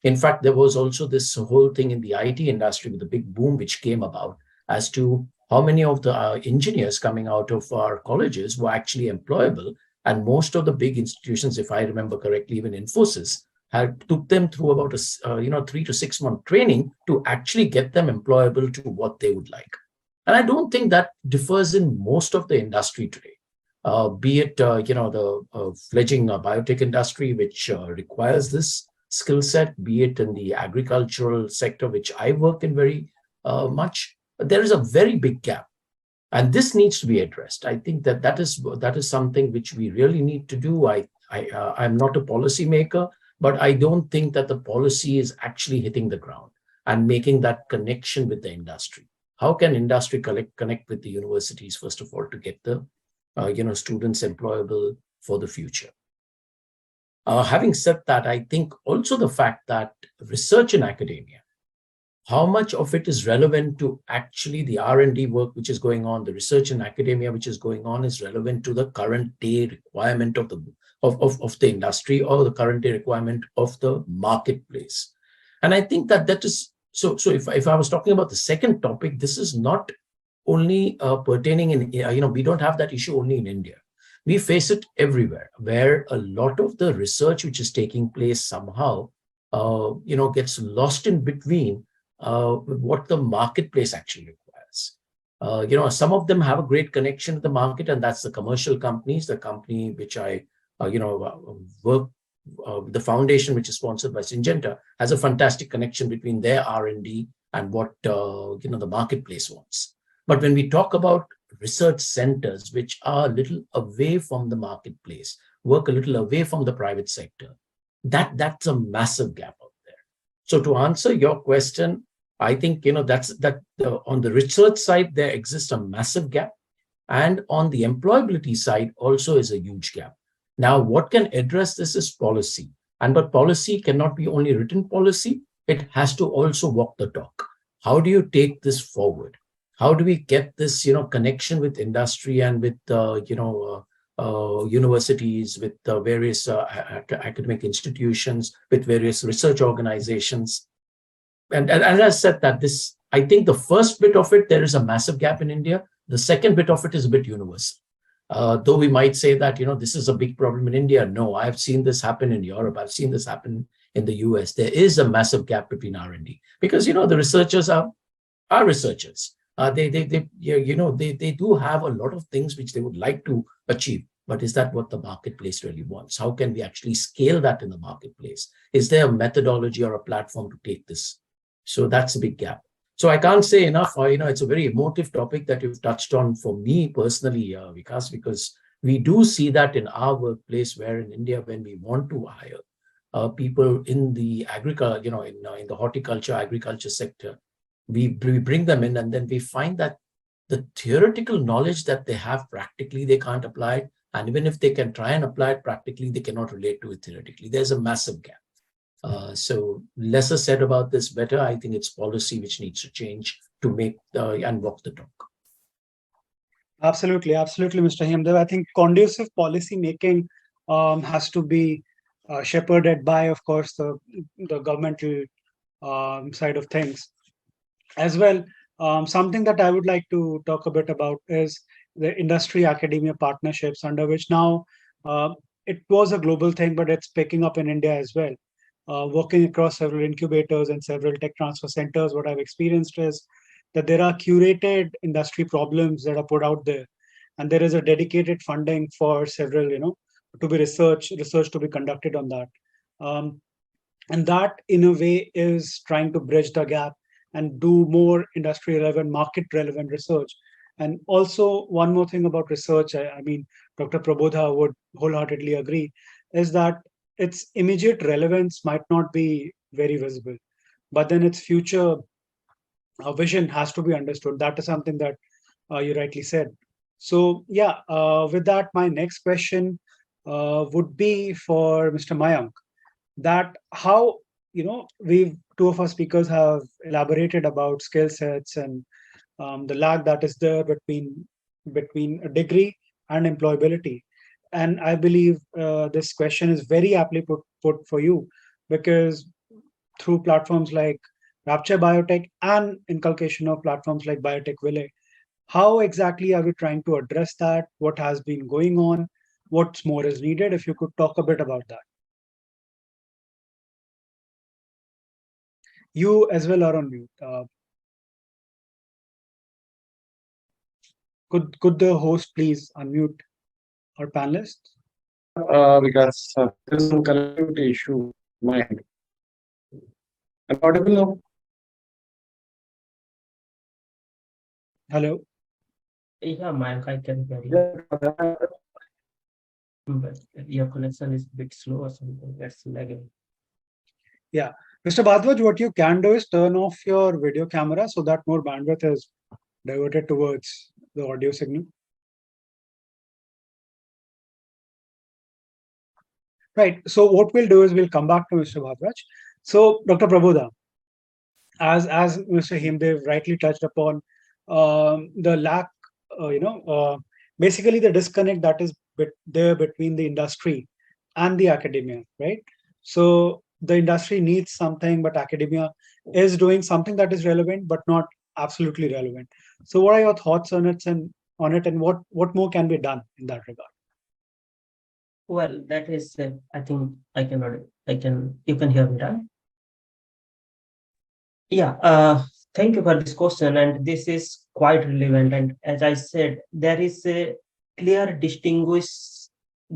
In fact, there was also this whole thing in the IT industry with the big boom which came about as to how many of the engineers coming out of our colleges were actually employable. And most of the big institutions, if I remember correctly, even Infosys, had took them through about a 3 to 6 month training to actually get them employable to what they would like. And I don't think that differs in most of the industry today. Be it the fledgling biotech industry, which requires this skill set, be it in the agricultural sector, which I work in very much. There is a very big gap, and this needs to be addressed. I think that is something which we really need to do. I'm not a policy maker, but I don't think that the policy is actually hitting the ground and making that connection with the industry. How can industry connect with the universities, first of all, to get the students employable for the future? Having said that, I think also the fact that research in academia, how much of it is relevant to actually the R&D work which is going on, the research in academia which is going on, is relevant to the current day requirement of the industry, or the current day requirement of the marketplace. And I think that is so. If I was talking about the second topic, this is not only pertaining in we don't have that issue only in India. We face it everywhere, where a lot of the research which is taking place somehow, gets lost in between what the marketplace actually requires. Some of them have a great connection to the market, and that's the commercial companies. The company which I, work, the foundation which is sponsored by Syngenta, has a fantastic connection between their R&D and what the marketplace wants. But when we talk about research centers which are a little away from the marketplace, work a little away from the private sector, that's a massive gap out there. So to answer your question, I think on the research side there exists a massive gap, and on the employability side also is a huge gap. Now, what can address this is policy, but policy cannot be only written policy; it has to also walk the talk. How do you take this forward? How do we get this, connection with industry and with, universities, with various academic institutions, with various research organizations? And as I said that I think the first bit of it, there is a massive gap in India. The second bit of it is a bit universal. Though we might say that, this is a big problem in India. No, I've seen this happen in Europe. I've seen this happen in the US. There is a massive gap between R&D because, the researchers are researchers. They do have a lot of things which they would like to achieve. But is that what the marketplace really wants? How can we actually scale that in the marketplace? Is there a methodology or a platform to take this? So that's a big gap. So I can't say enough. It's a very emotive topic that you've touched on for me personally, Vikas, because we do see that in our workplace, where in India, when we want to hire people in the agriculture, in the horticulture, agriculture sector, we bring them in, and then we find that the theoretical knowledge that they have practically they can't apply, And even if they can try and apply it practically, they cannot relate to it theoretically. There's a massive gap. So lesser said about this, better. I think it's policy which needs to change to make and walk the talk. Absolutely, absolutely, Mr. Hemdev. I think conducive policy making has to be shepherded by, of course, the governmental side of things as well. Something that I would like to talk a bit about is the industry academia partnerships, under which now it was a global thing, but it's picking up in India as well. Working across several incubators and several tech transfer centers, what I've experienced is that there are curated industry problems that are put out there, and there is a dedicated funding for several, to be research to be conducted on that. And that, in a way, is trying to bridge the gap and do more industry relevant, market relevant research. And also, one more thing about research, I mean, Dr. Prabodha would wholeheartedly agree, is that its immediate relevance might not be very visible, but then its future vision has to be understood. That is something that you rightly said. So, yeah, with that, my next question would be for Mr. Mayank, that how, we've two of our speakers have elaborated about skill sets and the lag that is there between a degree and employability. And I believe this question is very aptly put for you, because through platforms like Rapture Biotech and inculcation of platforms like BiotechVille, how exactly are we trying to address that? What has been going on? What's more is needed? If you could talk a bit about that. You as well are on mute. Could the host please unmute our panelists? Because there's some connectivity issue. Mind. I'm audible now. Hello. Yeah, Mayank, I can hear you. But your connection is a bit slow or something. That's lagging. Yeah. Mr. Bhadwaj, what you can do is turn off your video camera so that more bandwidth is diverted towards the audio signal. Right. So what we'll do is we'll come back to Mr. Bhadwaj. So, Dr. Prabodha, as Mr. Hemdev rightly touched upon, the lack, basically the disconnect that is there between the industry and the academia, right? So the industry needs something, but academia is doing something that is relevant, but not absolutely relevant. So what are your thoughts on it, and what more can be done in that regard? Well, that is, I think you can hear me, right? Yeah, thank you for this question. And this is quite relevant. And as I said, there is a clear distinguish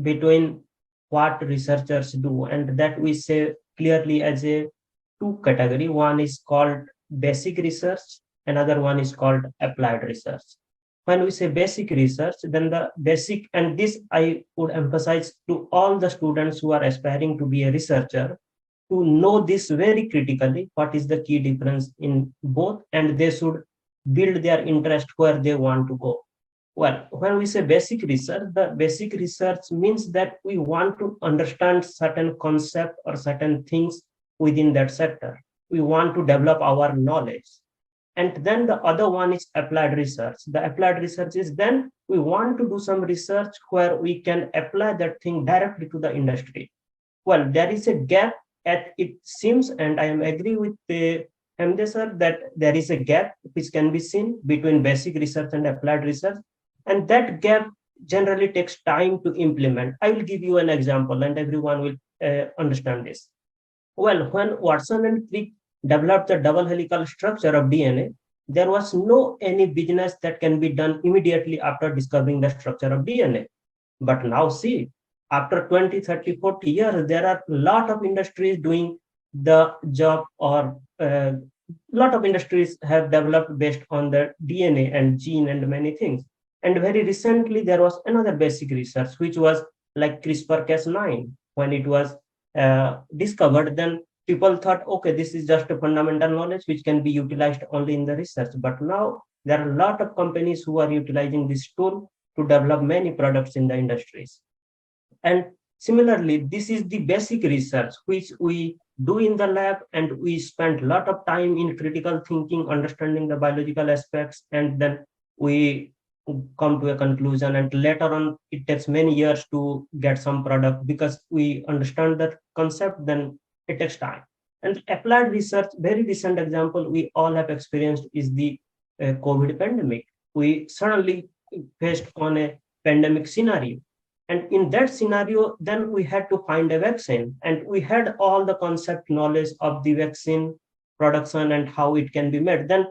between what researchers do, and that we say clearly as a two category. One is called basic research, another one is called applied research. When we say basic research, then the basic, and this I would emphasize to all the students who are aspiring to be a researcher, to know this very critically, what is the key difference in both, and they should build their interest where they want to go. Well, when we say basic research, the basic research means that we want to understand certain concept or certain things within that sector. We want to develop our knowledge. And then the other one is applied research. The applied research is then we want to do some research where we can apply that thing directly to the industry. Well, there is a gap at it seems, and I am agree with the MD sir that there is a gap which can be seen between basic research and applied research, and that gap generally takes time to implement. I will give you an example, and everyone will understand this. Well, when Watson and Crick developed the double helical structure of DNA, there was no any business that can be done immediately after discovering the structure of DNA. But now see, after 20, 30, 40 years, there are a lot of industries doing the job, or a lot of industries have developed based on the DNA and gene and many things. And very recently, there was another basic research, which was like CRISPR-Cas9. When it was discovered, then people thought, okay, this is just a fundamental knowledge which can be utilized only in the research. But now there are a lot of companies who are utilizing this tool to develop many products in the industries. And similarly, this is the basic research which we do in the lab, and we spend a lot of time in critical thinking, understanding the biological aspects, and then we come to a conclusion. And later on, it takes many years to get some product because we understand that concept, then it takes time. And applied research, very recent example we all have experienced is the COVID pandemic. We suddenly faced on a pandemic scenario. And in that scenario, then we had to find a vaccine, and we had all the concept knowledge of the vaccine production and how it can be made. Then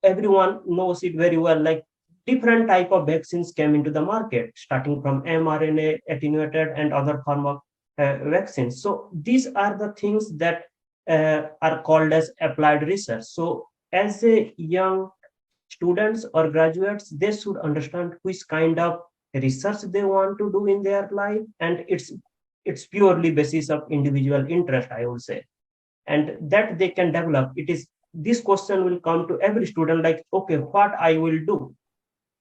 everyone knows it very well, like different type of vaccines came into the market, starting from mRNA, attenuated, and other form of vaccines. So these are the things that are called as applied research. So as a young students or graduates, they should understand which kind of research they want to do in their life, and it's purely basis of individual interest, I would say, and that they can develop. It is this question will come to every student, like, okay, what I will do?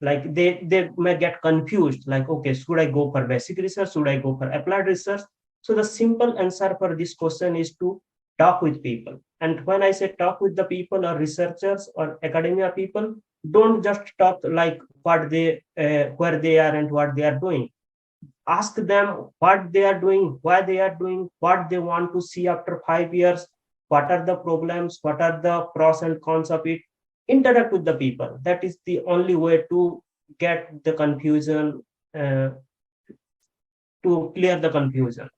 Like they may get confused, like, okay, should I go for basic research? Should I go for applied research? So the simple answer for this question is to talk with people. And when I say talk with the people or researchers or academia people, don't just talk like what they where they are and what they are doing. Ask them what they are doing, why they are doing, what they want to see after 5 years, what are the problems, what are the pros and cons of it. Interact with the people. That is the only way to get the confusion, to clear the confusion.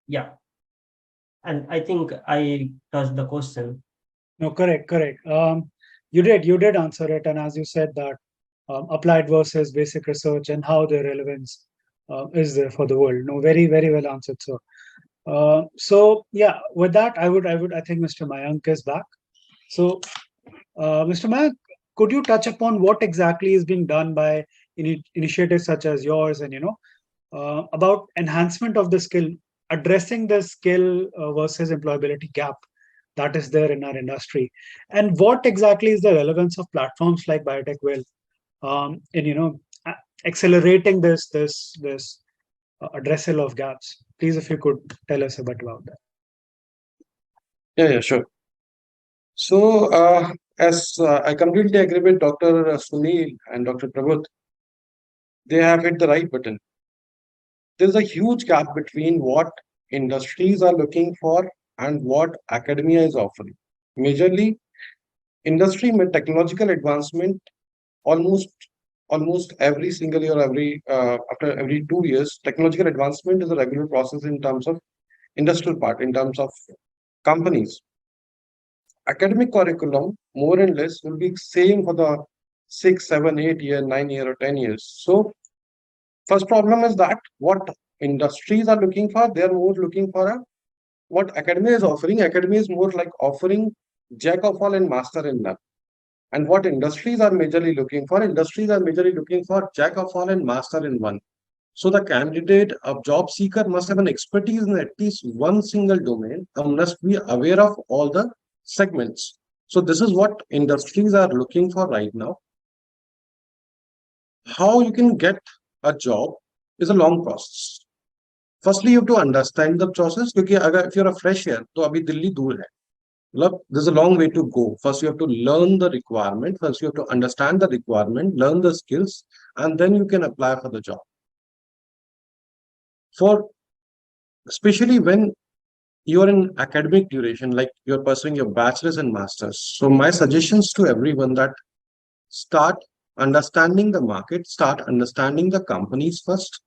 Yeah. And I think I touched the question. No, correct. You did answer it, and as you said that applied versus basic research and how their relevance is there for the world. No, very well answered, sir. So yeah, with that, I think Mr. Mayank is back. So, Mr. Mayank, could you touch upon what exactly is being done by initiatives such as yours, and about enhancement of the skill, addressing the skill versus employability gap that is there in our industry, and what exactly is the relevance of platforms like BiotechVille in accelerating this addressal of gaps? Please, if you could tell us a bit about that. Yeah, sure. So, as I completely agree with Dr. Sunil and Dr. Prabhuth, they have hit the right button. There's a huge gap between what industries are looking for and what academia is offering. Majorly, industry with technological advancement almost every single year, after every 2 years, technological advancement is a regular process in terms of industrial part, in terms of companies. Academic curriculum, more and less, will be same for the 6, 7, 8 year, 9 year, or 10 years. So first problem is that what industries are looking for, they are more looking for what academia is offering. Academia is more like offering jack of all and master in none. And what industries are majorly looking for, jack of all and master in one. So the candidate, a job seeker, must have an expertise in at least one single domain and must be aware of all the segments. So this is what industries are looking for right now. How you can get a job is a long process. Firstly, you have to understand the process, because if you're a fresher, तो अभी दिल्ली दूर है. Look, there's a long way to go. First, you have to learn the requirement. First, you have to understand the requirement, learn the skills, and then you can apply for the job. For especially when you're in academic duration, like you're pursuing your bachelor's and master's. So my suggestions to everyone that start understanding the market, start understanding the companies first.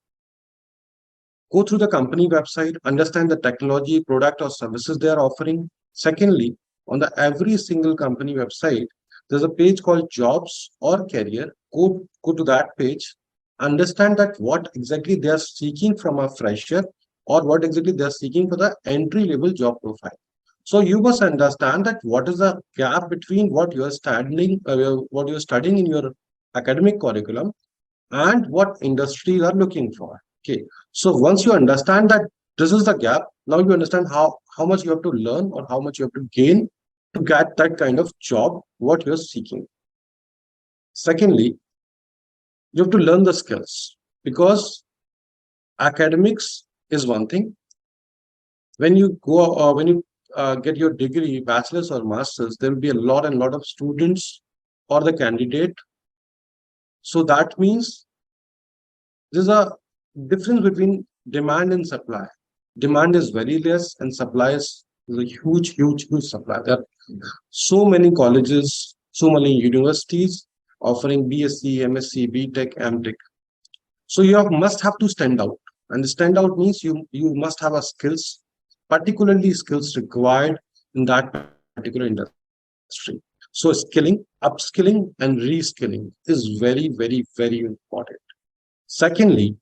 Go through the company website, understand the technology, product or services they are offering. Secondly, on the every single company website, there's a page called jobs or career. Go to that page, understand that what exactly they are seeking from a fresher, or what exactly they are seeking for the entry level job profile. So you must understand that what is the gap between what you are studying in your academic curriculum and what industries are looking for. Okay. So once you understand that this is the gap, now you understand how much you have to learn or how much you have to gain to get that kind of job, what you're seeking. Secondly, You have to learn the skills, because academics is one thing. When you go, when you get your degree, bachelor's or master's, there will be a lot and lot of students for the candidate. So that means there's a difference between demand and supply. Demand is very less, and supply is a huge, huge, huge supply. There are so many colleges, so many universities offering BSc, MSc, BTech, MTech. So you must have to stand out, and stand out means you must have a skills, particularly skills required in that particular industry. So skilling, upskilling, and reskilling is very, very, very important. Secondly,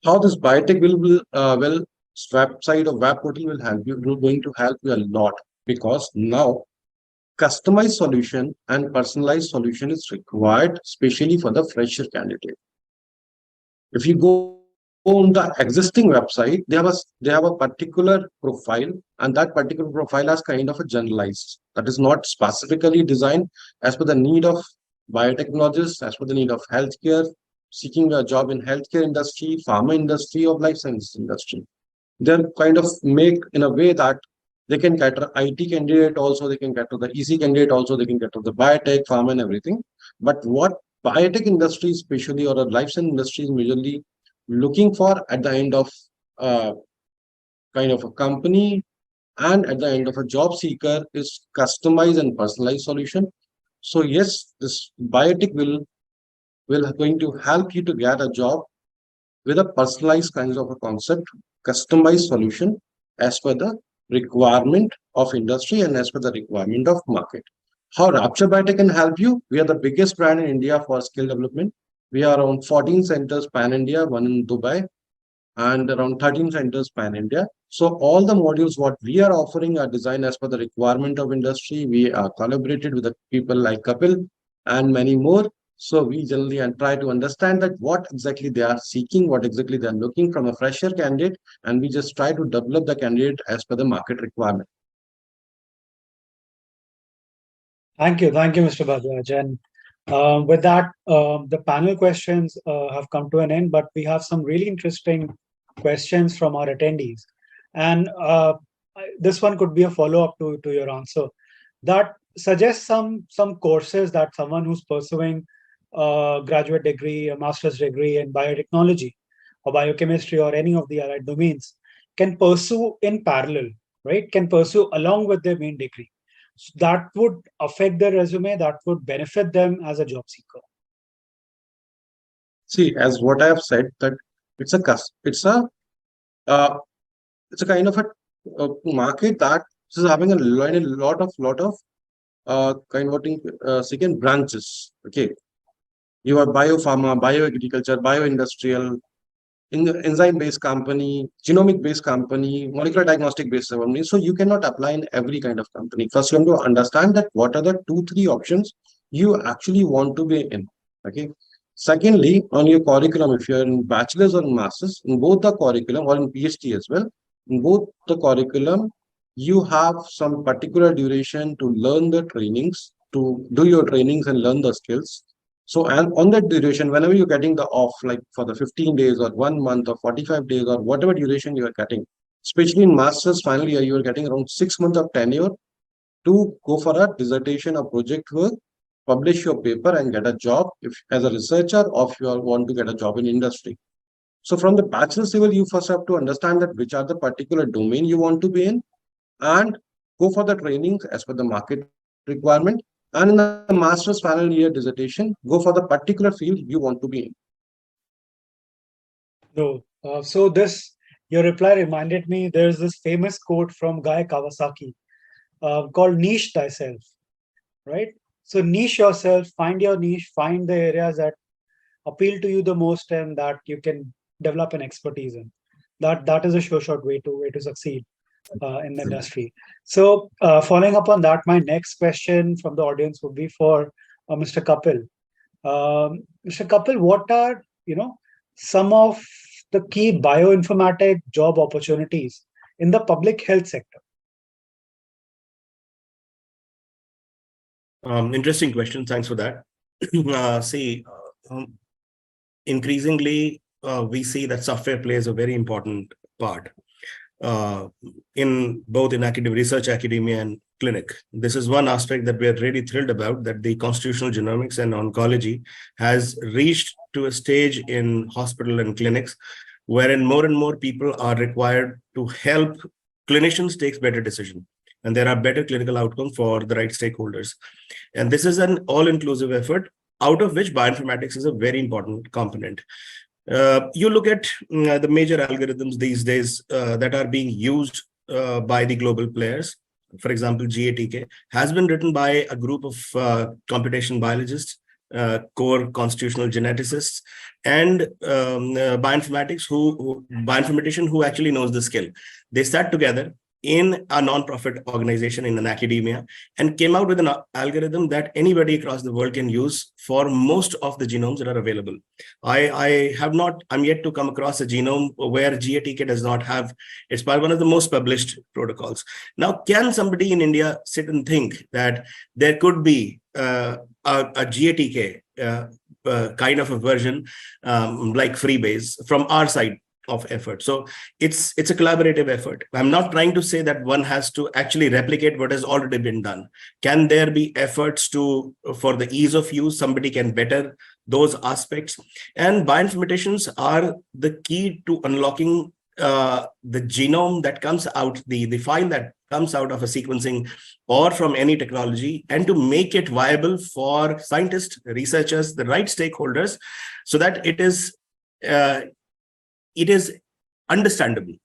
how this biotech will website or web portal will help you, going to help you a lot, because now customized solution and personalized solution is required, especially for the fresher candidate. If you go on the existing website, they have a particular profile, and that particular profile has kind of a generalized, that is not specifically designed as per the need of biotechnologists, as per the need of healthcare, seeking a job in healthcare industry, pharma industry, or life sciences industry. They're kind of make in a way that they can cater IT candidate also, they can cater the EC candidate also, they can cater the biotech, pharma, and everything. But what biotech industry, especially, or a life science industry, is majorly looking for at the end of uh, kind of a company and at the end of a job seeker is customized and personalized solution. So yes, this biotech will going to help you to get a job with a personalized kinds of a concept, customized solution as per the requirement of industry and as per the requirement of market. How Rapture Biotech can help you? We are the biggest brand in India for skill development. We are around 14 centers pan India, one in Dubai, and around 13 centers pan India. So all the modules what we are offering are designed as per the requirement of industry. We are collaborated with the people like Kapil and many more. So we generally and try to understand that what exactly they are seeking, what exactly they are looking from a fresher candidate, and we just try to develop the candidate as per the market requirement. Thank you, Mr. Bajaj. And with that, the panel questions have come to an end, but we have some really interesting questions from our attendees. And this one could be a follow-up to your answer. That suggests some courses that someone who's pursuing a graduate degree, a master's degree in biotechnology or biochemistry or any of the allied domains can pursue in parallel, right? Can pursue along with their main degree. So that would affect their resume, that would benefit them as a job seeker. See, as what I have said, that it's a uh, it's a kind of a market that is having a lot of kind of second branches. Okay, you have biopharma, bioagriculture, bioindustrial, enzyme-based company, genomic-based company, molecular diagnostic-based company. So you cannot apply in every kind of company. First, you have to understand that what are the 2-3 options you actually want to be in. Okay. Secondly, on your curriculum, if you're in bachelor's or master's, in both the curriculum or in PhD as well, in both the curriculum, you have some particular duration to learn the trainings, to do your trainings and learn the skills. So, and on that duration, whenever you're getting the off, like for the 15 days or 1 month or 45 days or whatever duration you are getting, especially in master's final year, you are getting around 6 months of tenure to go for a dissertation or project work, publish your paper and get a job if as a researcher, or if you want to get a job in industry. So from the bachelor's level, you first have to understand that which are the particular domain you want to be in, and go for the trainings as per the market requirement. And in the master's final year dissertation, go for the particular field you want to be in. No. So this, your reply reminded me, there's this famous quote from Guy Kawasaki called niche thyself, right? So niche yourself, find your niche, find the areas that appeal to you the most and that you can develop an expertise in. That is a sure shot way to succeed in the industry. So following up on that, my next question from the audience would be for Mr. Kapil. Mr. Kapil, what are some of the key bioinformatic job opportunities in the public health sector? Interesting question. Thanks for that. See, increasingly, we see that software plays a very important part in both in academic research, academia, and clinic. This is one aspect that we are really thrilled about, that the constitutional genomics and oncology has reached to a stage in hospital and clinics wherein more and more people are required to help clinicians take better decisions. And there are better clinical outcomes for the right stakeholders. And this is an all-inclusive effort, out of which bioinformatics is a very important component. You look at the major algorithms these days that are being used by the global players. For example, GATK has been written by a group of computational biologists, core constitutional geneticists, and bioinformatician who actually knows the skill. They sat together in a non-profit organization in an academia and came out with an algorithm that anybody across the world can use for most of the genomes that are available. I'm yet to come across a genome where GATK does not have, it's by one of the most published protocols. Now, can somebody in India sit and think that there could be a GATK kind of a version like Freebase from our side of effort? So it's a collaborative effort. I'm not trying to say that one has to actually replicate what has already been done. Can there be efforts for the ease of use, somebody can better those aspects? And bioinformaticians are the key to unlocking the genome that comes out, the file that comes out of a sequencing or from any technology, and to make it viable for scientists, researchers, the right stakeholders, so that it is understandable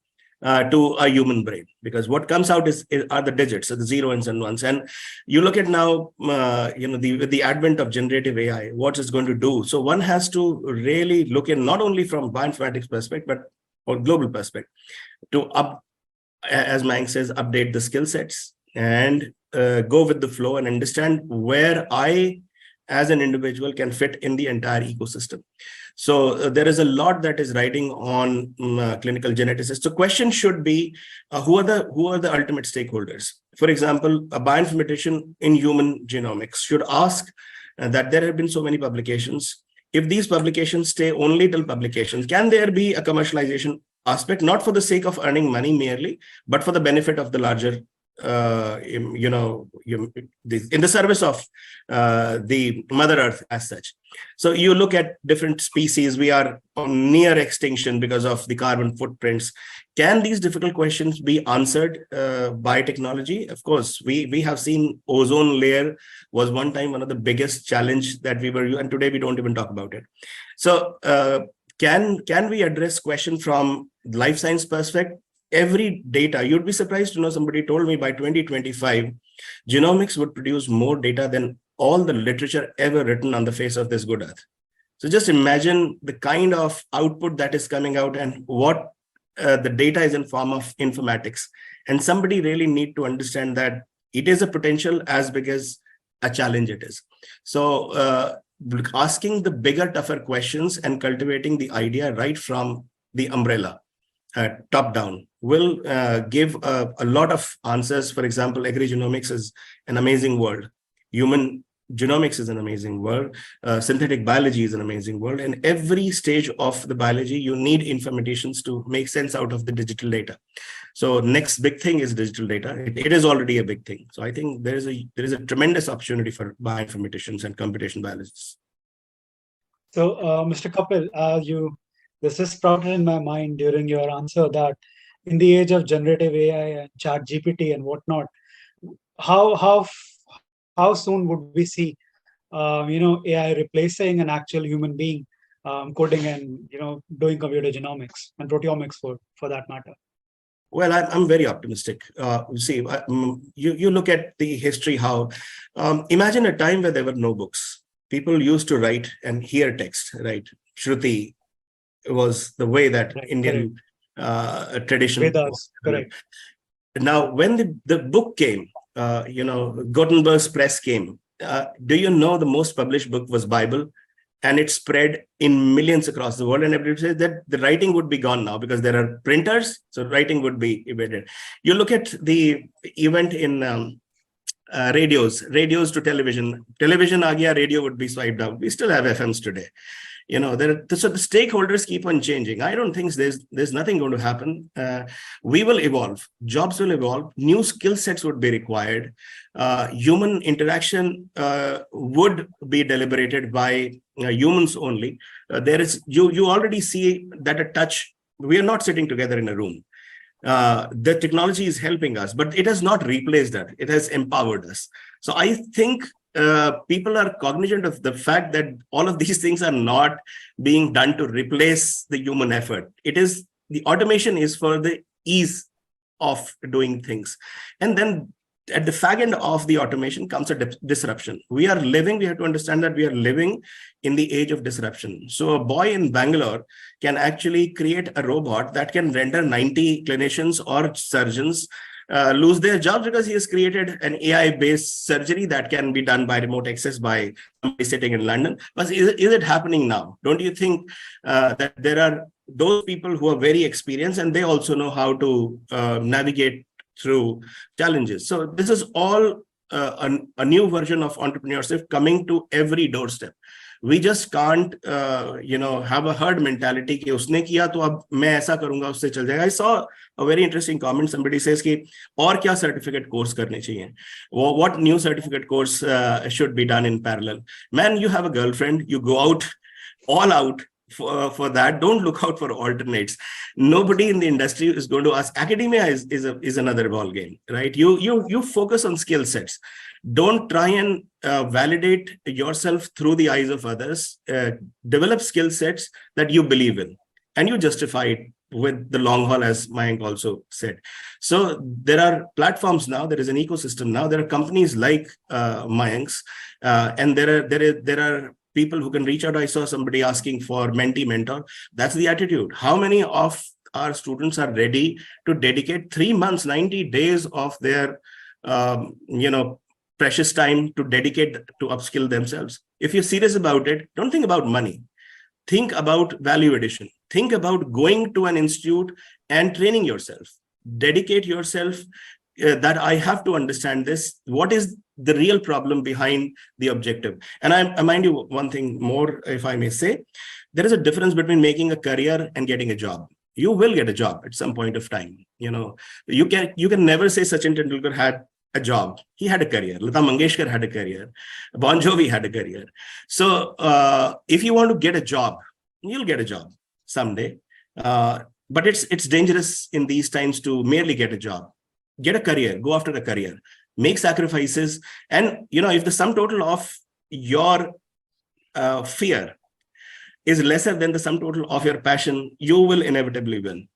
to a human brain, because what comes out are the digits, so the zeros and ones. And you look at now, with the advent of generative AI, what it's going to do. So one has to really look in not only from bioinformatics perspective, but or global perspective, to as Mayank says, update the skill sets and go with the flow and understand where I, as an individual, can fit in the entire ecosystem. So there is a lot that is riding on clinical geneticists. The question should be, who are the ultimate stakeholders? For example, a bioinformatician in human genomics should ask that there have been so many publications. If these publications stay only till publications, can there be a commercialization aspect, not for the sake of earning money merely, but for the benefit of the larger, in the service of the Mother Earth as such? So you look at different species, we are on near extinction because of the carbon footprints. Can these difficult questions be answered by technology? Of course, we have seen ozone layer was one time one of the biggest challenge that we were, and today we don't even talk about it. So can we address question from life science perspective? Every data, you'd be surprised to know, somebody told me by 2025, genomics would produce more data than all the literature ever written on the face of this good earth. So just imagine the kind of output that is coming out and what the data is in form of informatics. And somebody really need to understand that it is a potential as big as a challenge it is. So asking the bigger, tougher questions and cultivating the idea right from the umbrella, top down, will give a lot of answers. For example, agrigenomics is an amazing world. Human genomics is an amazing world. Synthetic biology is an amazing world. And every stage of the biology, you need informaticians to make sense out of the digital data. So next big thing is digital data. It is already a big thing. So I think there is a tremendous opportunity for bioinformaticians and computation biologists. So, Mr. Kapil, this is sprouted in my mind during your answer that in the age of generative AI and chat GPT and whatnot, how soon would we see AI replacing an actual human being coding and doing computer genomics and proteomics for that matter? Well, I'm very optimistic. See, you look at the history, how imagine a time where there were no books. People used to write and hear text, right? Shruti was the way that Indian tradition Vedas, correct. Now, when the book came, Gutenberg's press came. Do you know the most published book was Bible? And it spread in millions across the world. And everybody says that the writing would be gone now because there are printers, so writing would be evaded. You look at the event in radios to television. Television aa gaya, radio would be swiped out. We still have FMs today. So the stakeholders keep on changing. I don't think there's nothing going to happen. We will evolve. Jobs will evolve. New skill sets would be required. Human interaction would be deliberated by humans only. You already see that a touch. We are not sitting together in a room. The technology is helping us, but it has not replaced that. It has empowered us. So I think people are cognizant of the fact that all of these things are not being done to replace the human effort. The automation is for the ease of doing things. And then at the fag end of the automation comes a disruption. We have to understand that we are living in the age of disruption. So a boy in Bangalore can actually create a robot that can render 90 clinicians or surgeons lose their jobs because he has created an AI-based surgery that can be done by remote access by somebody sitting in London. But is it happening now? Don't you think that there are those people who are very experienced and they also know how to navigate through challenges? So this is all a new version of entrepreneurship coming to every doorstep. We just can't, have a herd mentality कि उसने किया तो अब मैं ऐसा करूंगा उससे चल जाएगा. I saw a very interesting comment. Somebody says कि और क्या certificate course करने चाहिए? What new certificate course should be done in parallel? Man, you have a girlfriend. You go out, all out for that. Don't look out for alternates. Nobody in the industry is going to ask. Academia is another ball game, right? You focus on skill sets. Don't try and validate yourself through the eyes of others. Develop skill sets that you believe in, and you justify it with the long haul, as Mayank also said. So there are platforms now. There is an ecosystem now. There are companies like Mayank's, and there are people who can reach out. I saw somebody asking for mentee mentor. That's the attitude. How many of our students are ready to dedicate 3 months, 90 days of their, precious time to dedicate to upskill themselves? If you're serious about it, don't think about money. Think about value addition. Think about going to an institute and training yourself. Dedicate yourself that I have to understand this. What is the real problem behind the objective? And I mind you one thing more, if I may say. There is a difference between making a career and getting a job. You will get a job at some point of time. You can never say Sachin Tendulkar had a job. He had a career. Lata Mangeshkar had a career. Bon Jovi had a career. So if you want to get a job, you'll get a job someday. But it's dangerous in these times to merely get a job. Get a career. Go after a career. Make sacrifices. And, if the sum total of your fear is lesser than the sum total of your passion, you will inevitably win.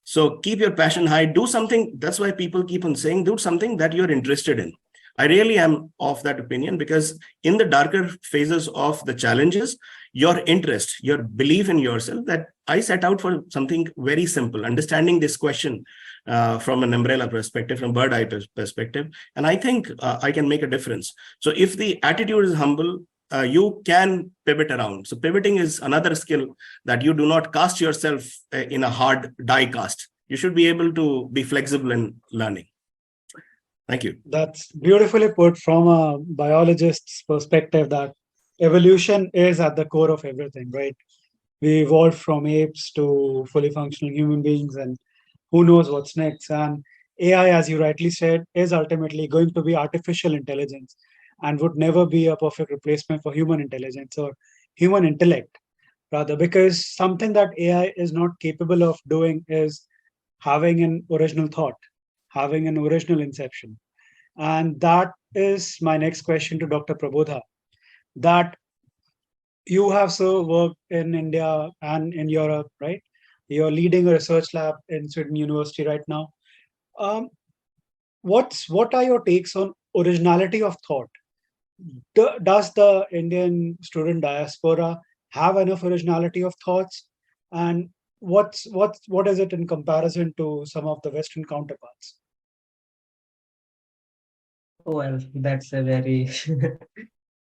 So keep your passion high. Do something. That's why people keep on saying, do something that you're interested in. I really am of that opinion, because in the darker phases of the challenges, your interest, your belief in yourself, that I set out for something very simple, understanding this question from an umbrella perspective, from bird eye perspective. And I think I can make a difference. So if the attitude is humble, you can pivot around. So pivoting is another skill, that you do not cast yourself in a hard die cast. You should be able to be flexible in learning. Thank you. That's beautifully put from a biologist's perspective, that evolution is at the core of everything, right? We evolved from apes to fully functional human beings, and who knows what's next. And AI, as you rightly said, is ultimately going to be artificial intelligence and would never be a perfect replacement for human intelligence or human intellect, rather, because something that AI is not capable of doing is having an original thought, having an original inception. And that is my next question to Dr. Prabodha, that you have worked in India and in Europe, right? You're leading a research lab in Sweden University right now. What are your takes on originality of thought? Does the Indian student diaspora have enough originality of thoughts? And what is it in comparison to some of the Western counterparts? Well, that's a very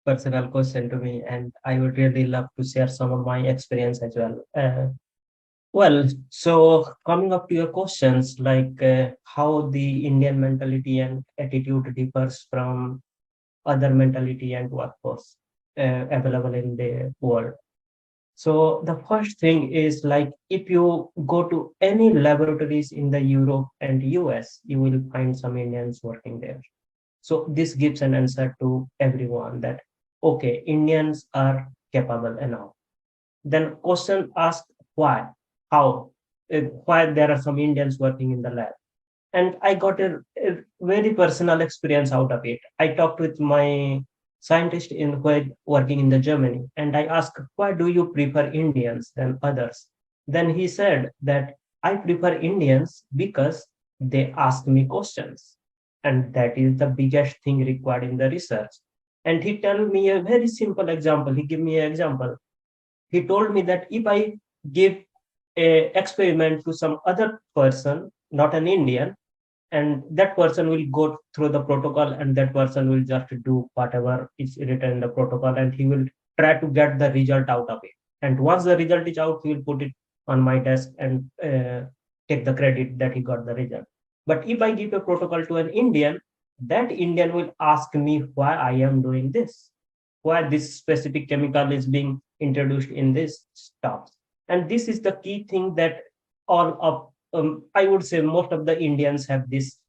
personal question to me, and I would really love to share some of my experience as well. Well, so coming up to your questions, like how the Indian mentality and attitude differs from other mentality and workforce available in the world. So the first thing is like if you go to any laboratories in the Europe and US, you will find some Indians working there. So this gives an answer to everyone that okay, Indians are capable enough. Then question asked why, how, why there are some Indians working in the lab. And I got a very personal experience out of it. I talked with my scientist in working in the Germany, and I asked, why do you prefer Indians than others? Then he said that I prefer Indians because they ask me questions, and that is the biggest thing required in the research. And he told me a very simple example. He gave me an example. He told me that if I give a experiment to some other person, not an Indian, and that person will go through the protocol and that person will just do whatever is written in the protocol and he will try to get the result out of it. And once the result is out, he will put it on my desk and take the credit that he got the result. But if I give a protocol to an Indian, that Indian will ask me why I am doing this, why this specific chemical is being introduced in this stuff. And this is the key thing that all of I would say most of the Indians have this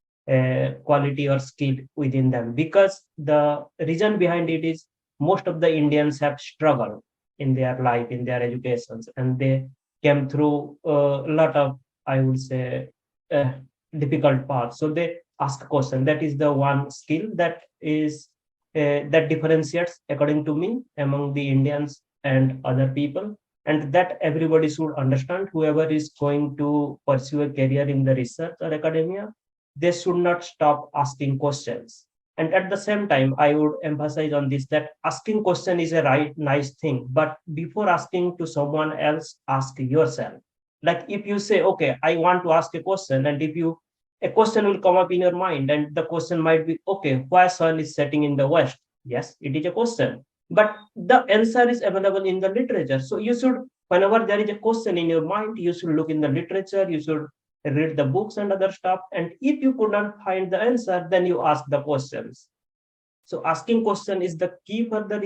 quality or skill within them because the reason behind it is most of the Indians have struggled in their life, in their educations, and they came through a lot of, I would say, uh, difficult paths. So they ask a question. That is the one skill that is that differentiates, according to me, among the Indians and other people, and that everybody should understand. Whoever is going to pursue a career in the research or academia, they should not stop asking questions. And at the same time, I would emphasize on this that asking question is a right nice thing, but before asking to someone else, ask yourself. Like if you say, okay, I want to ask a question, and if you a question will come up in your mind, and the question might be, okay, why sun is setting in the west? Yes, it is a question, but the answer is available in the literature. So you should, whenever there is a question in your mind, you should look in the literature, you should read the books and other stuff. And if you could not find the answer, then you ask the questions. So asking question is the key for the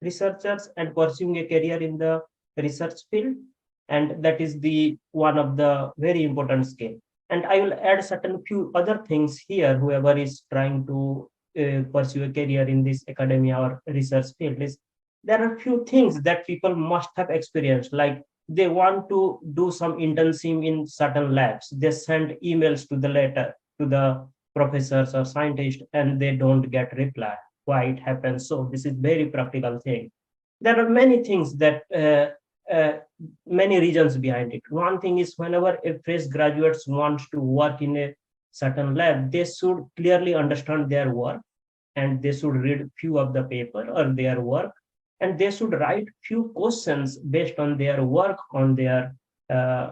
researchers and pursuing a career in the research field. And that is the one of the very important skill. And I will add certain few other things here, whoever is trying to pursue a career in this academia or research field is there are few things that people must have experienced, like they want to do some internship in certain labs, they send emails to the letter to the professors or scientists and they don't get reply. Why it happens? So this is very practical thing. There are many things that many reasons behind it. One thing is whenever a fresh graduates wants to work in a certain lab, they should clearly understand their work and they should read few of the paper or their work, and they should write few questions based on their work on their uh,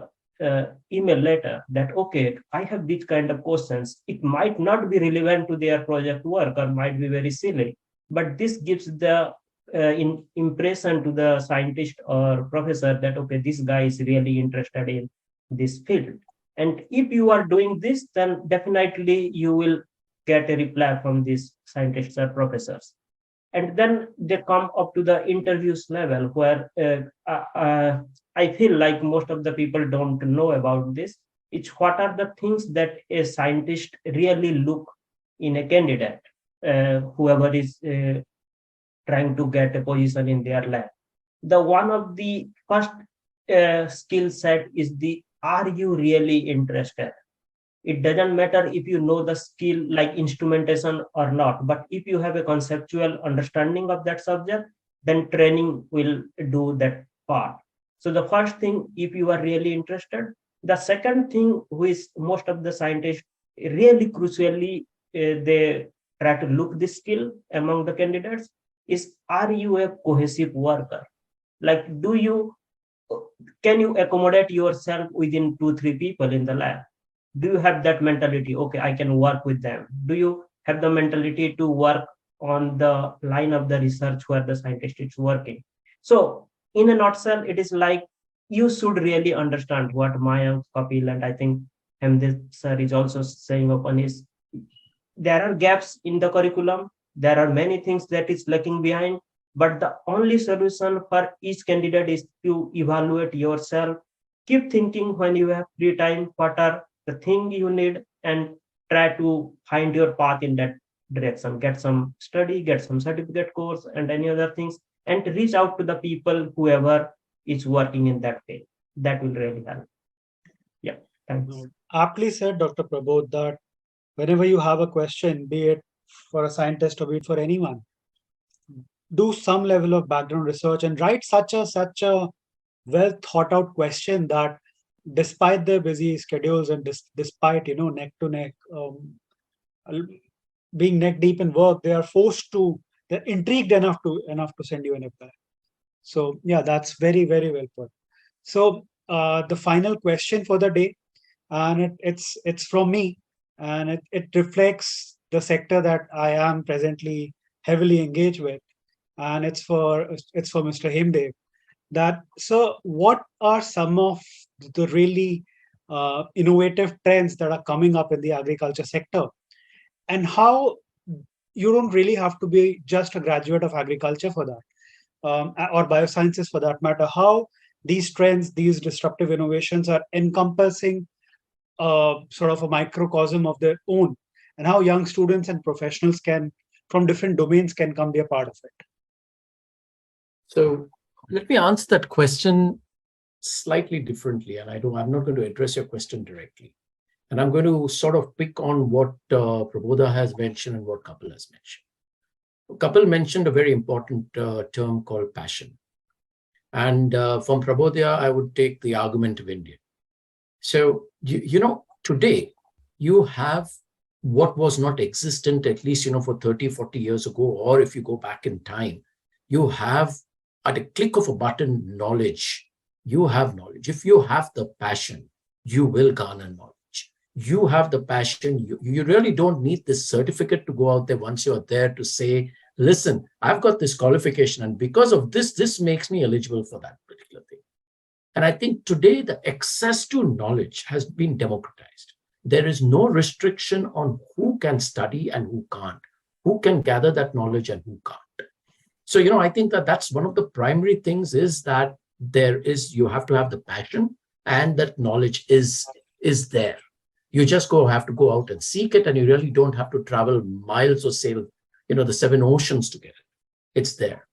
email letter that okay, I have these kind of questions. It might not be relevant to their project work or might be very silly, but this gives the impression to the scientist or professor that okay, this guy is really interested in this field. And if you are doing this, then definitely you will get a reply from these scientists or professors. And then they come up to the interviews level where I feel like most of the people don't know about this. It's what are the things that a scientist really look in a candidate, whoever is trying to get a position in their lab. The one of the first skill set is the are you really interested? It doesn't matter if you know the skill like instrumentation or not, but if you have a conceptual understanding of that subject, then training will do that part. So the first thing, if you are really interested. The second thing, which most of the scientists really crucially they try to look this skill among the candidates is are you a cohesive worker? Like do you can you accommodate yourself within 2 3 people in the lab? Do you have that mentality? Okay, I can work with them. Do you have the mentality to work on the line of the research where the scientist is working? So in a nutshell, it is like you should really understand what Mayank, Kapil, and I think Hemdev sir is also saying upon is there are gaps in the curriculum. There are many things that is lacking behind, but the only solution for each candidate is to evaluate yourself. Keep thinking when you have free time, what are the thing you need, and try to find your path in that direction. Get some study, get some certificate course, and any other things, and reach out to the people whoever is working in that field. That will really help. Yeah, thanks. Aptly said, Dr. Prabodh, that whenever you have a question, be it for a scientist or be it for anyone, do some level of background research and write such a well thought out question that despite their busy schedules and despite neck to neck being neck deep in work, they're intrigued enough to send you an reply. So yeah, that's very, very well put. So the final question for the day, and it's from me, and it reflects the sector that I am presently heavily engaged with, and it's for Mr. Hemdev. That so, what are some of the really innovative trends that are coming up in the agriculture sector, and how you don't really have to be just a graduate of agriculture for that, or biosciences for that matter, how these trends, these disruptive innovations are encompassing sort of a microcosm of their own, and how young students and professionals can, from different domains, can come be a part of it. So let me answer that question slightly differently, and I'm not going to address your question directly. And I'm going to sort of pick on what Prabodha has mentioned and what Kapil has mentioned. Kapil mentioned a very important term called passion. And from Prabodha, I would take the argument of India. So, today you have what was not existent, at least, for 30, 40 years ago, or if you go back in time, you have at a click of a button knowledge. You have knowledge. If you have the passion, you will garner knowledge. You have the passion. You really don't need this certificate to go out there once you're there to say, listen, I've got this qualification, and because of this makes me eligible for that particular thing. And I think today the access to knowledge has been democratized. There is no restriction on who can study and who can't, who can gather that knowledge and who can't. So, I think that's one of the primary things is that you have to have the passion, and that knowledge is there. You just have to go out and seek it, and you really don't have to travel miles or sail, the 7 oceans to get it. It's there.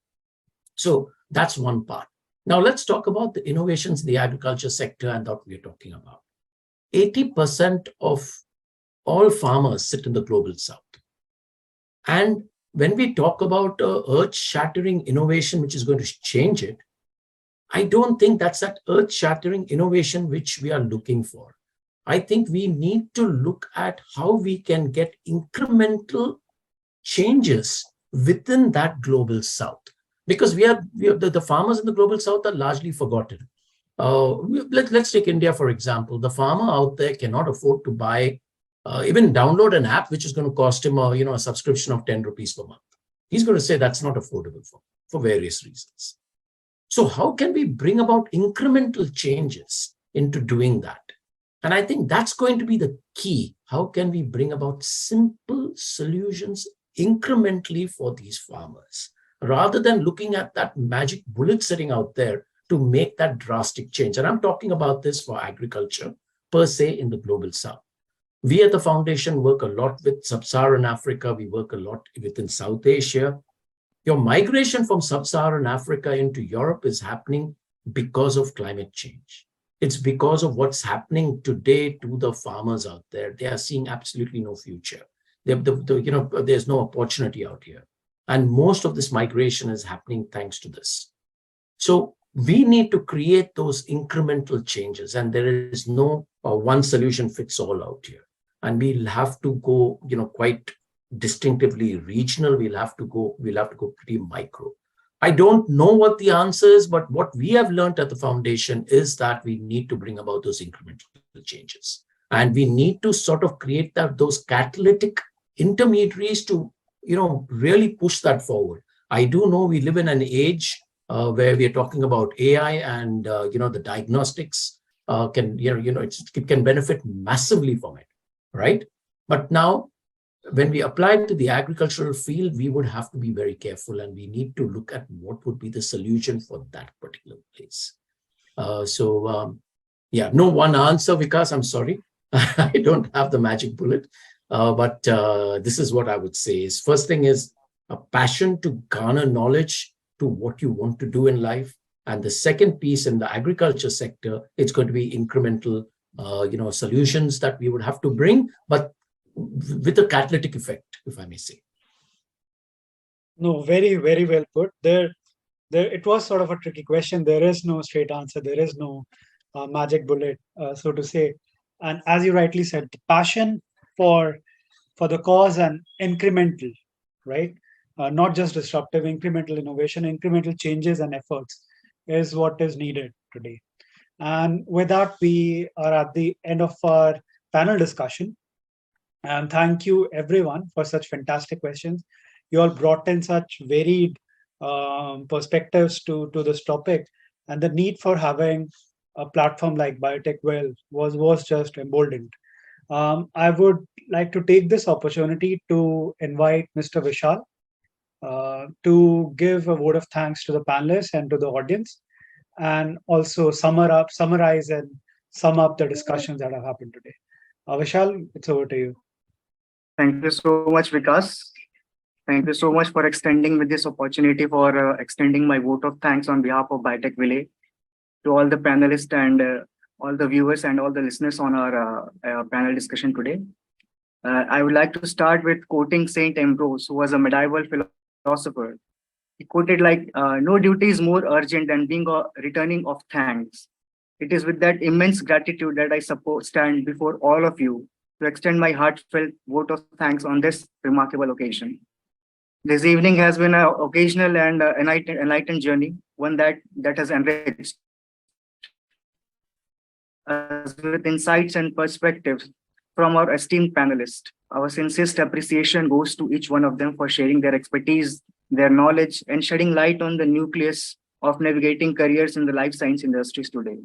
So that's one part. Now let's talk about the innovations in the agriculture sector and what we're talking about. 80% of all farmers sit in the global south. And when we talk about earth-shattering innovation, which is going to change it, I don't think that's that earth-shattering innovation which we are looking for. I think we need to look at how we can get incremental changes within that global south, because the farmers in the global south are largely forgotten. Let's take India, for example. The farmer out there cannot afford to buy, even download an app which is going to cost him a subscription of 10 rupees per month. He's going to say that's not affordable for various reasons. So how can we bring about incremental changes into doing that? And I think that's going to be the key. How can we bring about simple solutions incrementally for these farmers, rather than looking at that magic bullet sitting out there to make that drastic change? And I'm talking about this for agriculture per se in the global south. We at the foundation work a lot with sub-Saharan Africa. We work a lot within South Asia. Your migration from sub-Saharan Africa into Europe is happening because of climate change. It's because of what's happening today to the farmers out there. They are seeing absolutely no future. There's no opportunity out here. And most of this migration is happening thanks to this. So we need to create those incremental changes, and there is no one solution fits all out here. And we'll have to go, quite distinctively regional. We'll have to go pretty micro. I don't know what the answer is, but what we have learned at the foundation is that we need to bring about those incremental changes. And we need to sort of create those catalytic intermediaries to, really push that forward. I do know we live in an age where we are talking about AI and the diagnostics it can benefit massively from it, right? But now, when we apply it to the agricultural field, we would have to be very careful, and we need to look at what would be the solution for that particular place. No one answer, Vikas. I'm sorry, I don't have the magic bullet, but this is what I would say: is first thing is a passion to garner knowledge to what you want to do in life, and the second piece in the agriculture sector, it's going to be incremental, solutions that we would have to bring, but with a catalytic effect, if I may say. No, very, very well put. It was sort of a tricky question. There is no straight answer. There is no magic bullet, so to say. And as you rightly said, the passion for the cause and incremental, right? Not just disruptive, incremental innovation, incremental changes and efforts is what is needed today. And with that, we are at the end of our panel discussion. And thank you everyone for such fantastic questions. You all brought in such varied perspectives to this topic, and the need for having a platform like BiotechVille was just emboldened. I would like to take this opportunity to invite Mr. Vishal to give a vote of thanks to the panelists and to the audience, and also summarize and sum up the discussions that have happened today. Vishal, it's over to you. Thank you so much, Vikas. Thank you so much for extending with this opportunity for extending my vote of thanks on behalf of BiotechVille to all the panelists and all the viewers and all the listeners on our panel discussion today. I would like to start with quoting Saint Ambrose, who was a medieval philosopher. He quoted like, "No duty is more urgent than being a returning of thanks. It is with that immense gratitude that I stand before all of you to extend my heartfelt vote of thanks on this remarkable occasion. This evening has been an occasional and enlightened journey, one that has enriched us with insights and perspectives from our esteemed panelists. Our sincerest appreciation goes to each one of them for sharing their expertise, their knowledge, and shedding light on the nucleus of navigating careers in the life science industries today.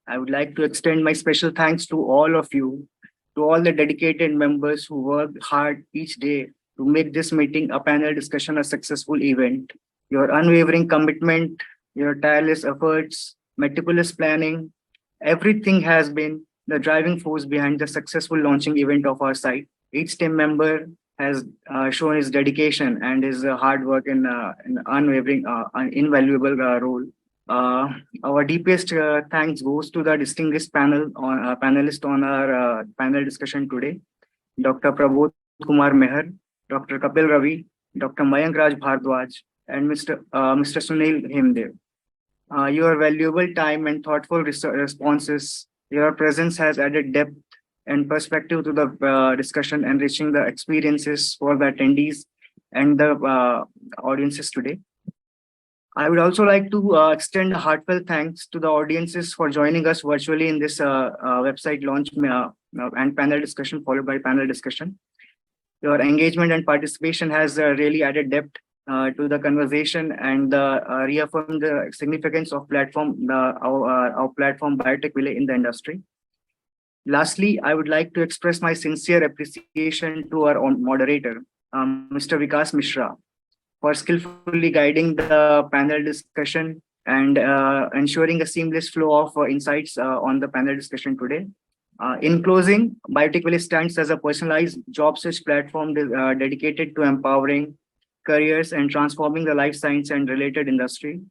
I would like to extend my special thanks to all of you, to all the dedicated members who worked hard each day to make this meeting, a panel discussion, a successful event. Your unwavering commitment, your tireless efforts, meticulous planning, everything has been the driving force behind the successful launching event of our site. Each team member has shown his dedication and his hard work in an unwavering, invaluable role. Our deepest thanks goes to the distinguished panelists on our panel discussion today, Dr. Prabodh Kumar Meher, Dr. Kapil Ravi, Dr. Mayank Raj Bhardwaj, and Mr. Sunil Himdev. Your valuable time and thoughtful responses, your presence has added depth and perspective to the discussion, enriching the experiences for the attendees and the audiences today. I would also like to extend a heartfelt thanks to the audiences for joining us virtually in this website launch and panel discussion, followed by panel discussion. Your engagement and participation has really added depth to the conversation and reaffirmed the significance of our platform BiotechVille in the industry. Lastly, I would like to express my sincere appreciation to our moderator, Mr. Vikas Mishra, for skillfully guiding the panel discussion and ensuring a seamless flow of insights on the panel discussion today. In closing, BiotechVille stands as a personalized job search platform dedicated to empowering careers and transforming the life science and related industry.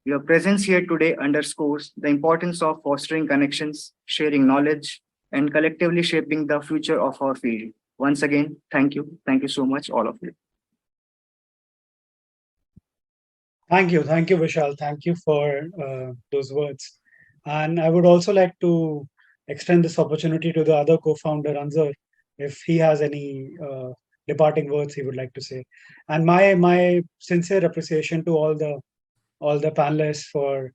Your presence here today underscores the importance of fostering connections, sharing knowledge, and collectively shaping the future of our field. Once again, thank you. Thank you so much, all of you. Thank you, Vishal. Thank you for those words. And I would also like to extend this opportunity to the other co-founder, Anzar, if he has any departing words he would like to say. And my sincere appreciation to all the panelists for,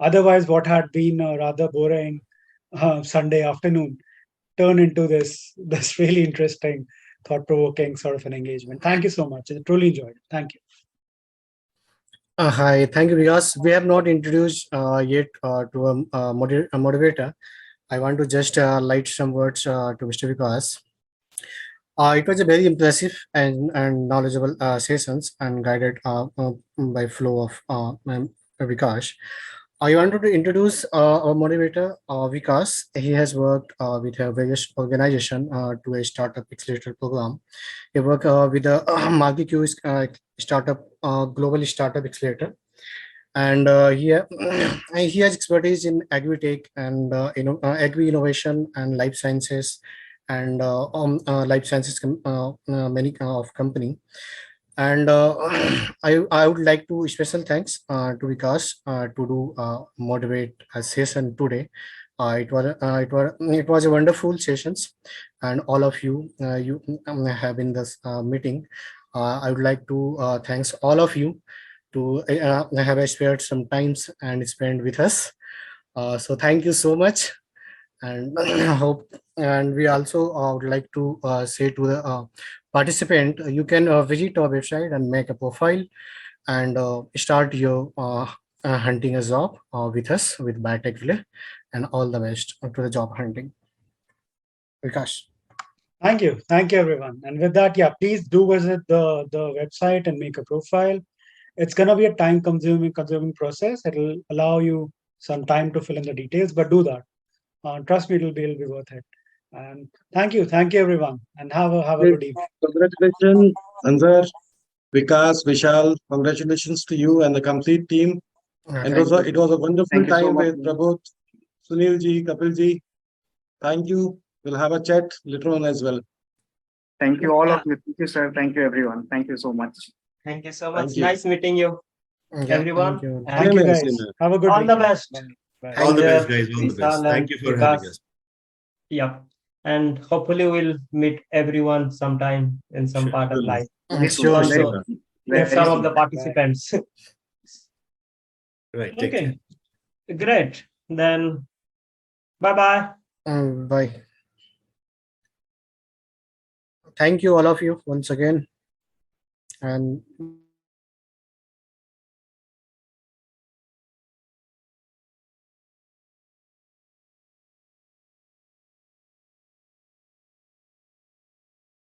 otherwise what had been a rather boring Sunday afternoon turn into this really interesting, thought-provoking sort of an engagement. Thank you so much. I truly enjoyed it. Thank you. Hi, thank you, Vikas. We have not introduced yet to a moderator. I want to just light some words to Mr. Vikas. It was a very impressive and knowledgeable sessions and guided by flow of Vikas. I wanted to introduce our motivator, Vikas. He has worked with a various organization to a startup accelerator program. He worked with the Marquee startup global startup accelerator, and he has expertise in agri-tech and agri innovation and life sciences and life sciences many of company. And I would like to special thanks to Vikas to do moderate a session today. It was a wonderful sessions, and all of you have in this meeting. I would like to thanks all of you to have spared some times and spend with us. So thank you so much, and hope. And we also would like to say to the participant, you can visit our website and make a profile and start your hunting a job with us with BiotechVille, and all the best to the job hunting. Vikas. Thank you, everyone. And with that, yeah, please do visit the website and make a profile. It's gonna be a time-consuming process. It'll allow you some time to fill in the details, but do that. Trust me, it'll be worth it. And thank you, everyone, and have a Yes, good evening. congratulations, Anzar, Vikas, Vishal. Congratulations to you and the complete team. And Thank you. it was a wonderful Thank you so time much. with Prabodh, Sunil ji, Kapil ji. Thank you. We'll have a chat later on as well. Thank you, all of you. Thank you, sir. Thank you, everyone. Thank you so much. Thank you so Thank much. you. Nice meeting you, Yeah, everyone. thank you. Thank And you, Same here, guys. same here. Have a good all the weekend. best. Bye. All the best, And, guys. All the best. Vishal Thank and you for having Vikas. us. Yep. And hopefully we'll meet everyone sometime in some Sure. part of life. Very soon, Sure, very Also, soon. if Very some of soon. the participants. Right. Take care. Okay, great. Then bye-bye. Bye. Thank you all of you once again, and